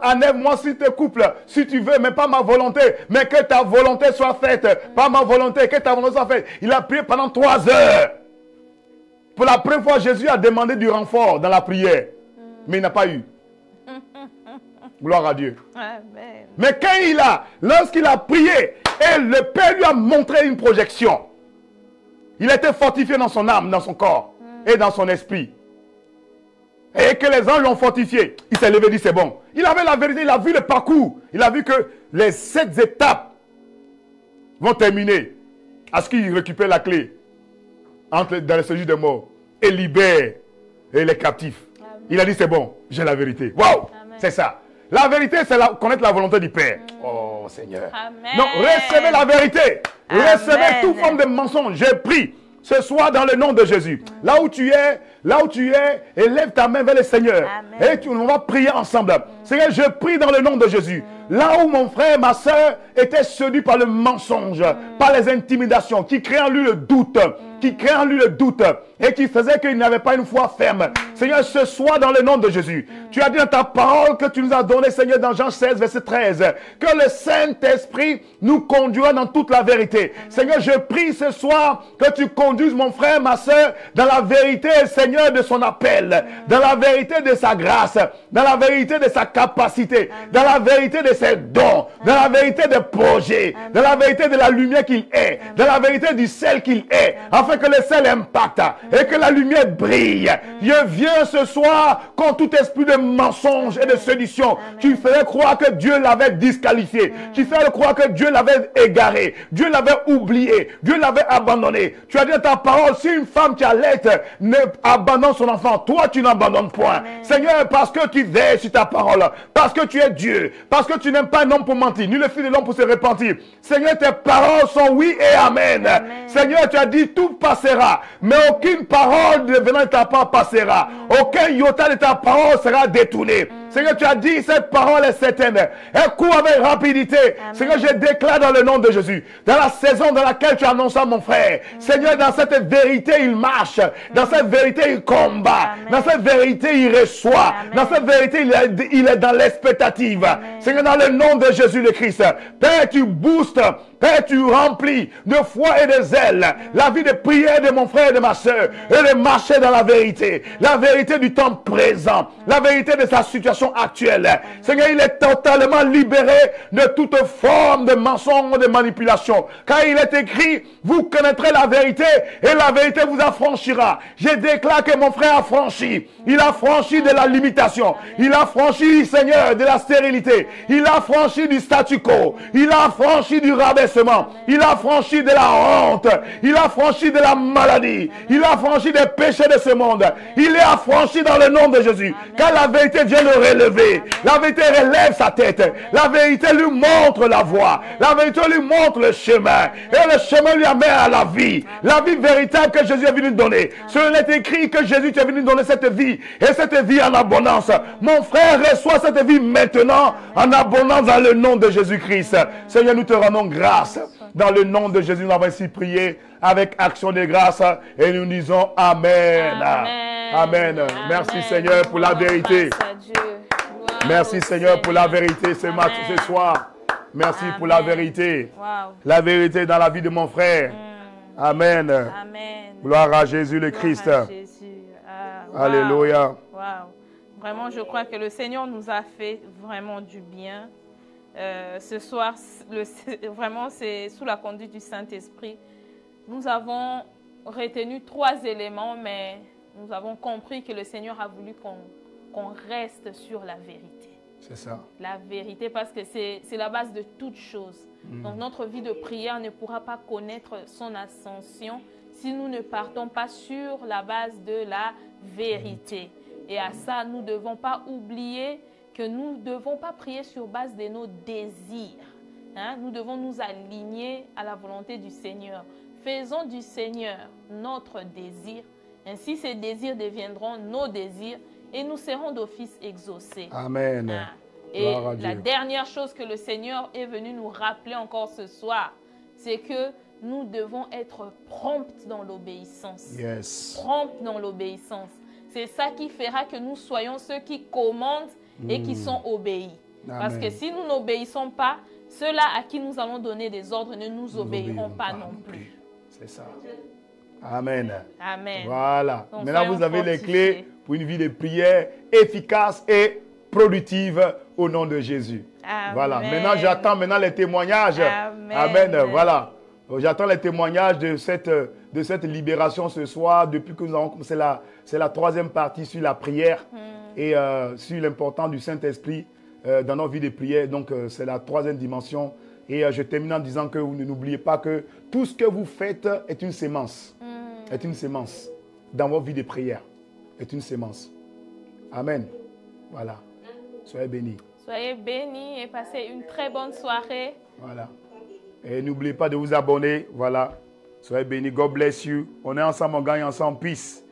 enlève-moi s'il te couple, si tu veux, mais pas ma volonté, mais que ta volonté soit faite, pas ma volonté, que ta volonté soit faite. » Il a prié pendant 3 heures. Pour la première fois, Jésus a demandé du renfort dans la prière. Mais il n'a pas eu. Gloire à Dieu. Amen. Mais lorsqu'il a prié, et le Père lui a montré une projection. Il était fortifié dans son âme, dans son corps et dans son esprit. Et que les anges l'ont fortifié. Il s'est levé et dit c'est bon. Il avait la vérité, il a vu le parcours. Il a vu que les 7 étapes vont terminer à ce qu'il récupère la clé dans le séjour des morts et libère les captifs. Amen. Il a dit c'est bon, j'ai la vérité. Waouh, c'est ça. La vérité, c'est connaître la volonté du Père. Oh Seigneur. Amen. Donc recevez la vérité. Amen. Recevez toute forme de mensonge. Je prie ce soir dans le nom de Jésus. Là où tu es, élève ta main vers le Seigneur. Amen. Et on va prier ensemble. Seigneur, je prie dans le nom de Jésus. Là où mon frère, ma soeur était séduit par le mensonge, par les intimidations, qui créaient en lui le doute, et qui faisait qu'il n'avait pas une foi ferme. Seigneur, ce soir dans le nom de Jésus, tu as dit dans ta parole que tu nous as donné, Seigneur, dans Jean 16, verset 13, que le Saint-Esprit nous conduira dans toute la vérité. Seigneur, je prie ce soir que tu conduises mon frère, ma soeur, dans la vérité, Seigneur, de son appel, dans la vérité de sa grâce, dans la vérité de sa capacité, dans la vérité de ses dons, dans la vérité des projets, dans la vérité de la lumière qu'il est, dans la vérité du sel qu'il est, afin que le sel impacte et que la lumière brille. Dieu, viens ce soir contre tout esprit de mensonge et de séduction. Tu ferais croire que Dieu l'avait disqualifié. Tu ferais croire que Dieu l'avait égaré. Dieu l'avait oublié. Dieu l'avait abandonné. Tu as dit dans ta parole, si une femme qui allait abandonne son enfant, toi tu n'abandonnes point. Amen. Seigneur, parce que tu veilles sur ta parole, parce que tu es Dieu, parce que tu n'aimes pas un homme pour mentir, ni le fils de l'homme pour se repentir. Seigneur, tes paroles sont oui et amen. Amen. Seigneur, tu as dit tout passera, mais aucune parole venant de ta part passera. Aucun iota de ta parole sera détourné. Seigneur, tu as dit, cette parole est certaine. Elle court avec rapidité. Amen. Seigneur, je déclare dans le nom de Jésus, dans la saison dans laquelle tu as annoncé à mon frère, Seigneur, dans cette vérité, il marche. Dans cette vérité, il combat. Amen. Dans cette vérité, il reçoit. Amen. Dans cette vérité, il est dans l'expectative. Seigneur, dans le nom de Jésus le Christ, Père, tu boostes, Père, tu remplis de foi et de zèle la vie de prière de mon frère et de ma soeur, et de marcher dans la vérité du temps présent, la vérité de sa situation actuelle. Seigneur, il est totalement libéré de toute forme de mensonge, de manipulation. Car il est écrit, vous connaîtrez la vérité et la vérité vous affranchira. Je déclare que mon frère a franchi. Il a franchi de la limitation. Il a franchi, Seigneur, de la stérilité. Il a franchi du statu quo. Il a franchi du rabaissement. Il a franchi de la honte. Il a franchi de la maladie. Il a franchi des péchés de ce monde. Il est affranchi dans le nom de Jésus. Car la vérité vient le relever. La vérité relève sa tête. La vérité lui montre la voie. La vérité lui montre le chemin. Et le chemin lui amène à la vie. La vie véritable que Jésus est venu donner. Cela est écrit que Jésus est venu donner cette vie. Et cette vie en abondance. Mon frère reçoit cette vie maintenant en abondance dans le nom de Jésus-Christ. Seigneur, nous te rendons grâce. Dans le nom de Jésus, nous avons ainsi prié avec action de grâce. Et nous disons Amen. Amen. Merci Seigneur pour la vérité. Merci Seigneur pour la vérité ce soir. Merci pour la vérité. La vérité dans la vie de mon frère. Amen. Gloire à Jésus le Christ. Alléluia. Wow. Vraiment, je crois que le Seigneur nous a fait vraiment du bien. Ce soir, vraiment, c'est sous la conduite du Saint-Esprit. Nous avons retenu 3 éléments, mais nous avons compris que le Seigneur a voulu qu'on reste sur la vérité. C'est ça. La vérité, parce que c'est la base de toute chose. Donc notre vie de prière ne pourra pas connaître son ascension si nous ne partons pas sur la base de la vérité. Et à ça, nous ne devons pas oublier que nous ne devons pas prier sur base de nos désirs. Hein? Nous devons nous aligner à la volonté du Seigneur. Faisons du Seigneur notre désir. Ainsi, ces désirs deviendront nos désirs et nous serons d'office exaucés. Amen. Hein? Et la dernière chose que le Seigneur est venu nous rappeler encore ce soir, c'est que nous devons être prompts dans l'obéissance. Yes. Prompts dans l'obéissance. C'est ça qui fera que nous soyons ceux qui commandent et qui sont obéis. Amen. Parce que si nous n'obéissons pas, ceux-là à qui nous allons donner des ordres ne nous obéiront pas non plus. C'est ça. Amen. Amen. Voilà. Donc, maintenant, vous avez les clés pour une vie de prière efficace et productive au nom de Jésus. Amen. Voilà. Maintenant, j'attends les témoignages. Amen. Amen. Voilà. J'attends les témoignages de cette libération ce soir. Depuis que nous avons commencé c'est la 3e partie sur la prière et sur l'importance du Saint-Esprit dans nos vies de prière. Donc, c'est la 3e dimension. Et je termine en disant que vous n'oubliez pas que tout ce que vous faites est une sémence. Est une sémence dans votre vie de prière. Est une sémence. Amen. Voilà. Soyez bénis. Soyez bénis et passez une très bonne soirée. Voilà. Et n'oubliez pas de vous abonner. Voilà. Soyez bénis. God bless you. On est ensemble, on gagne ensemble. Peace.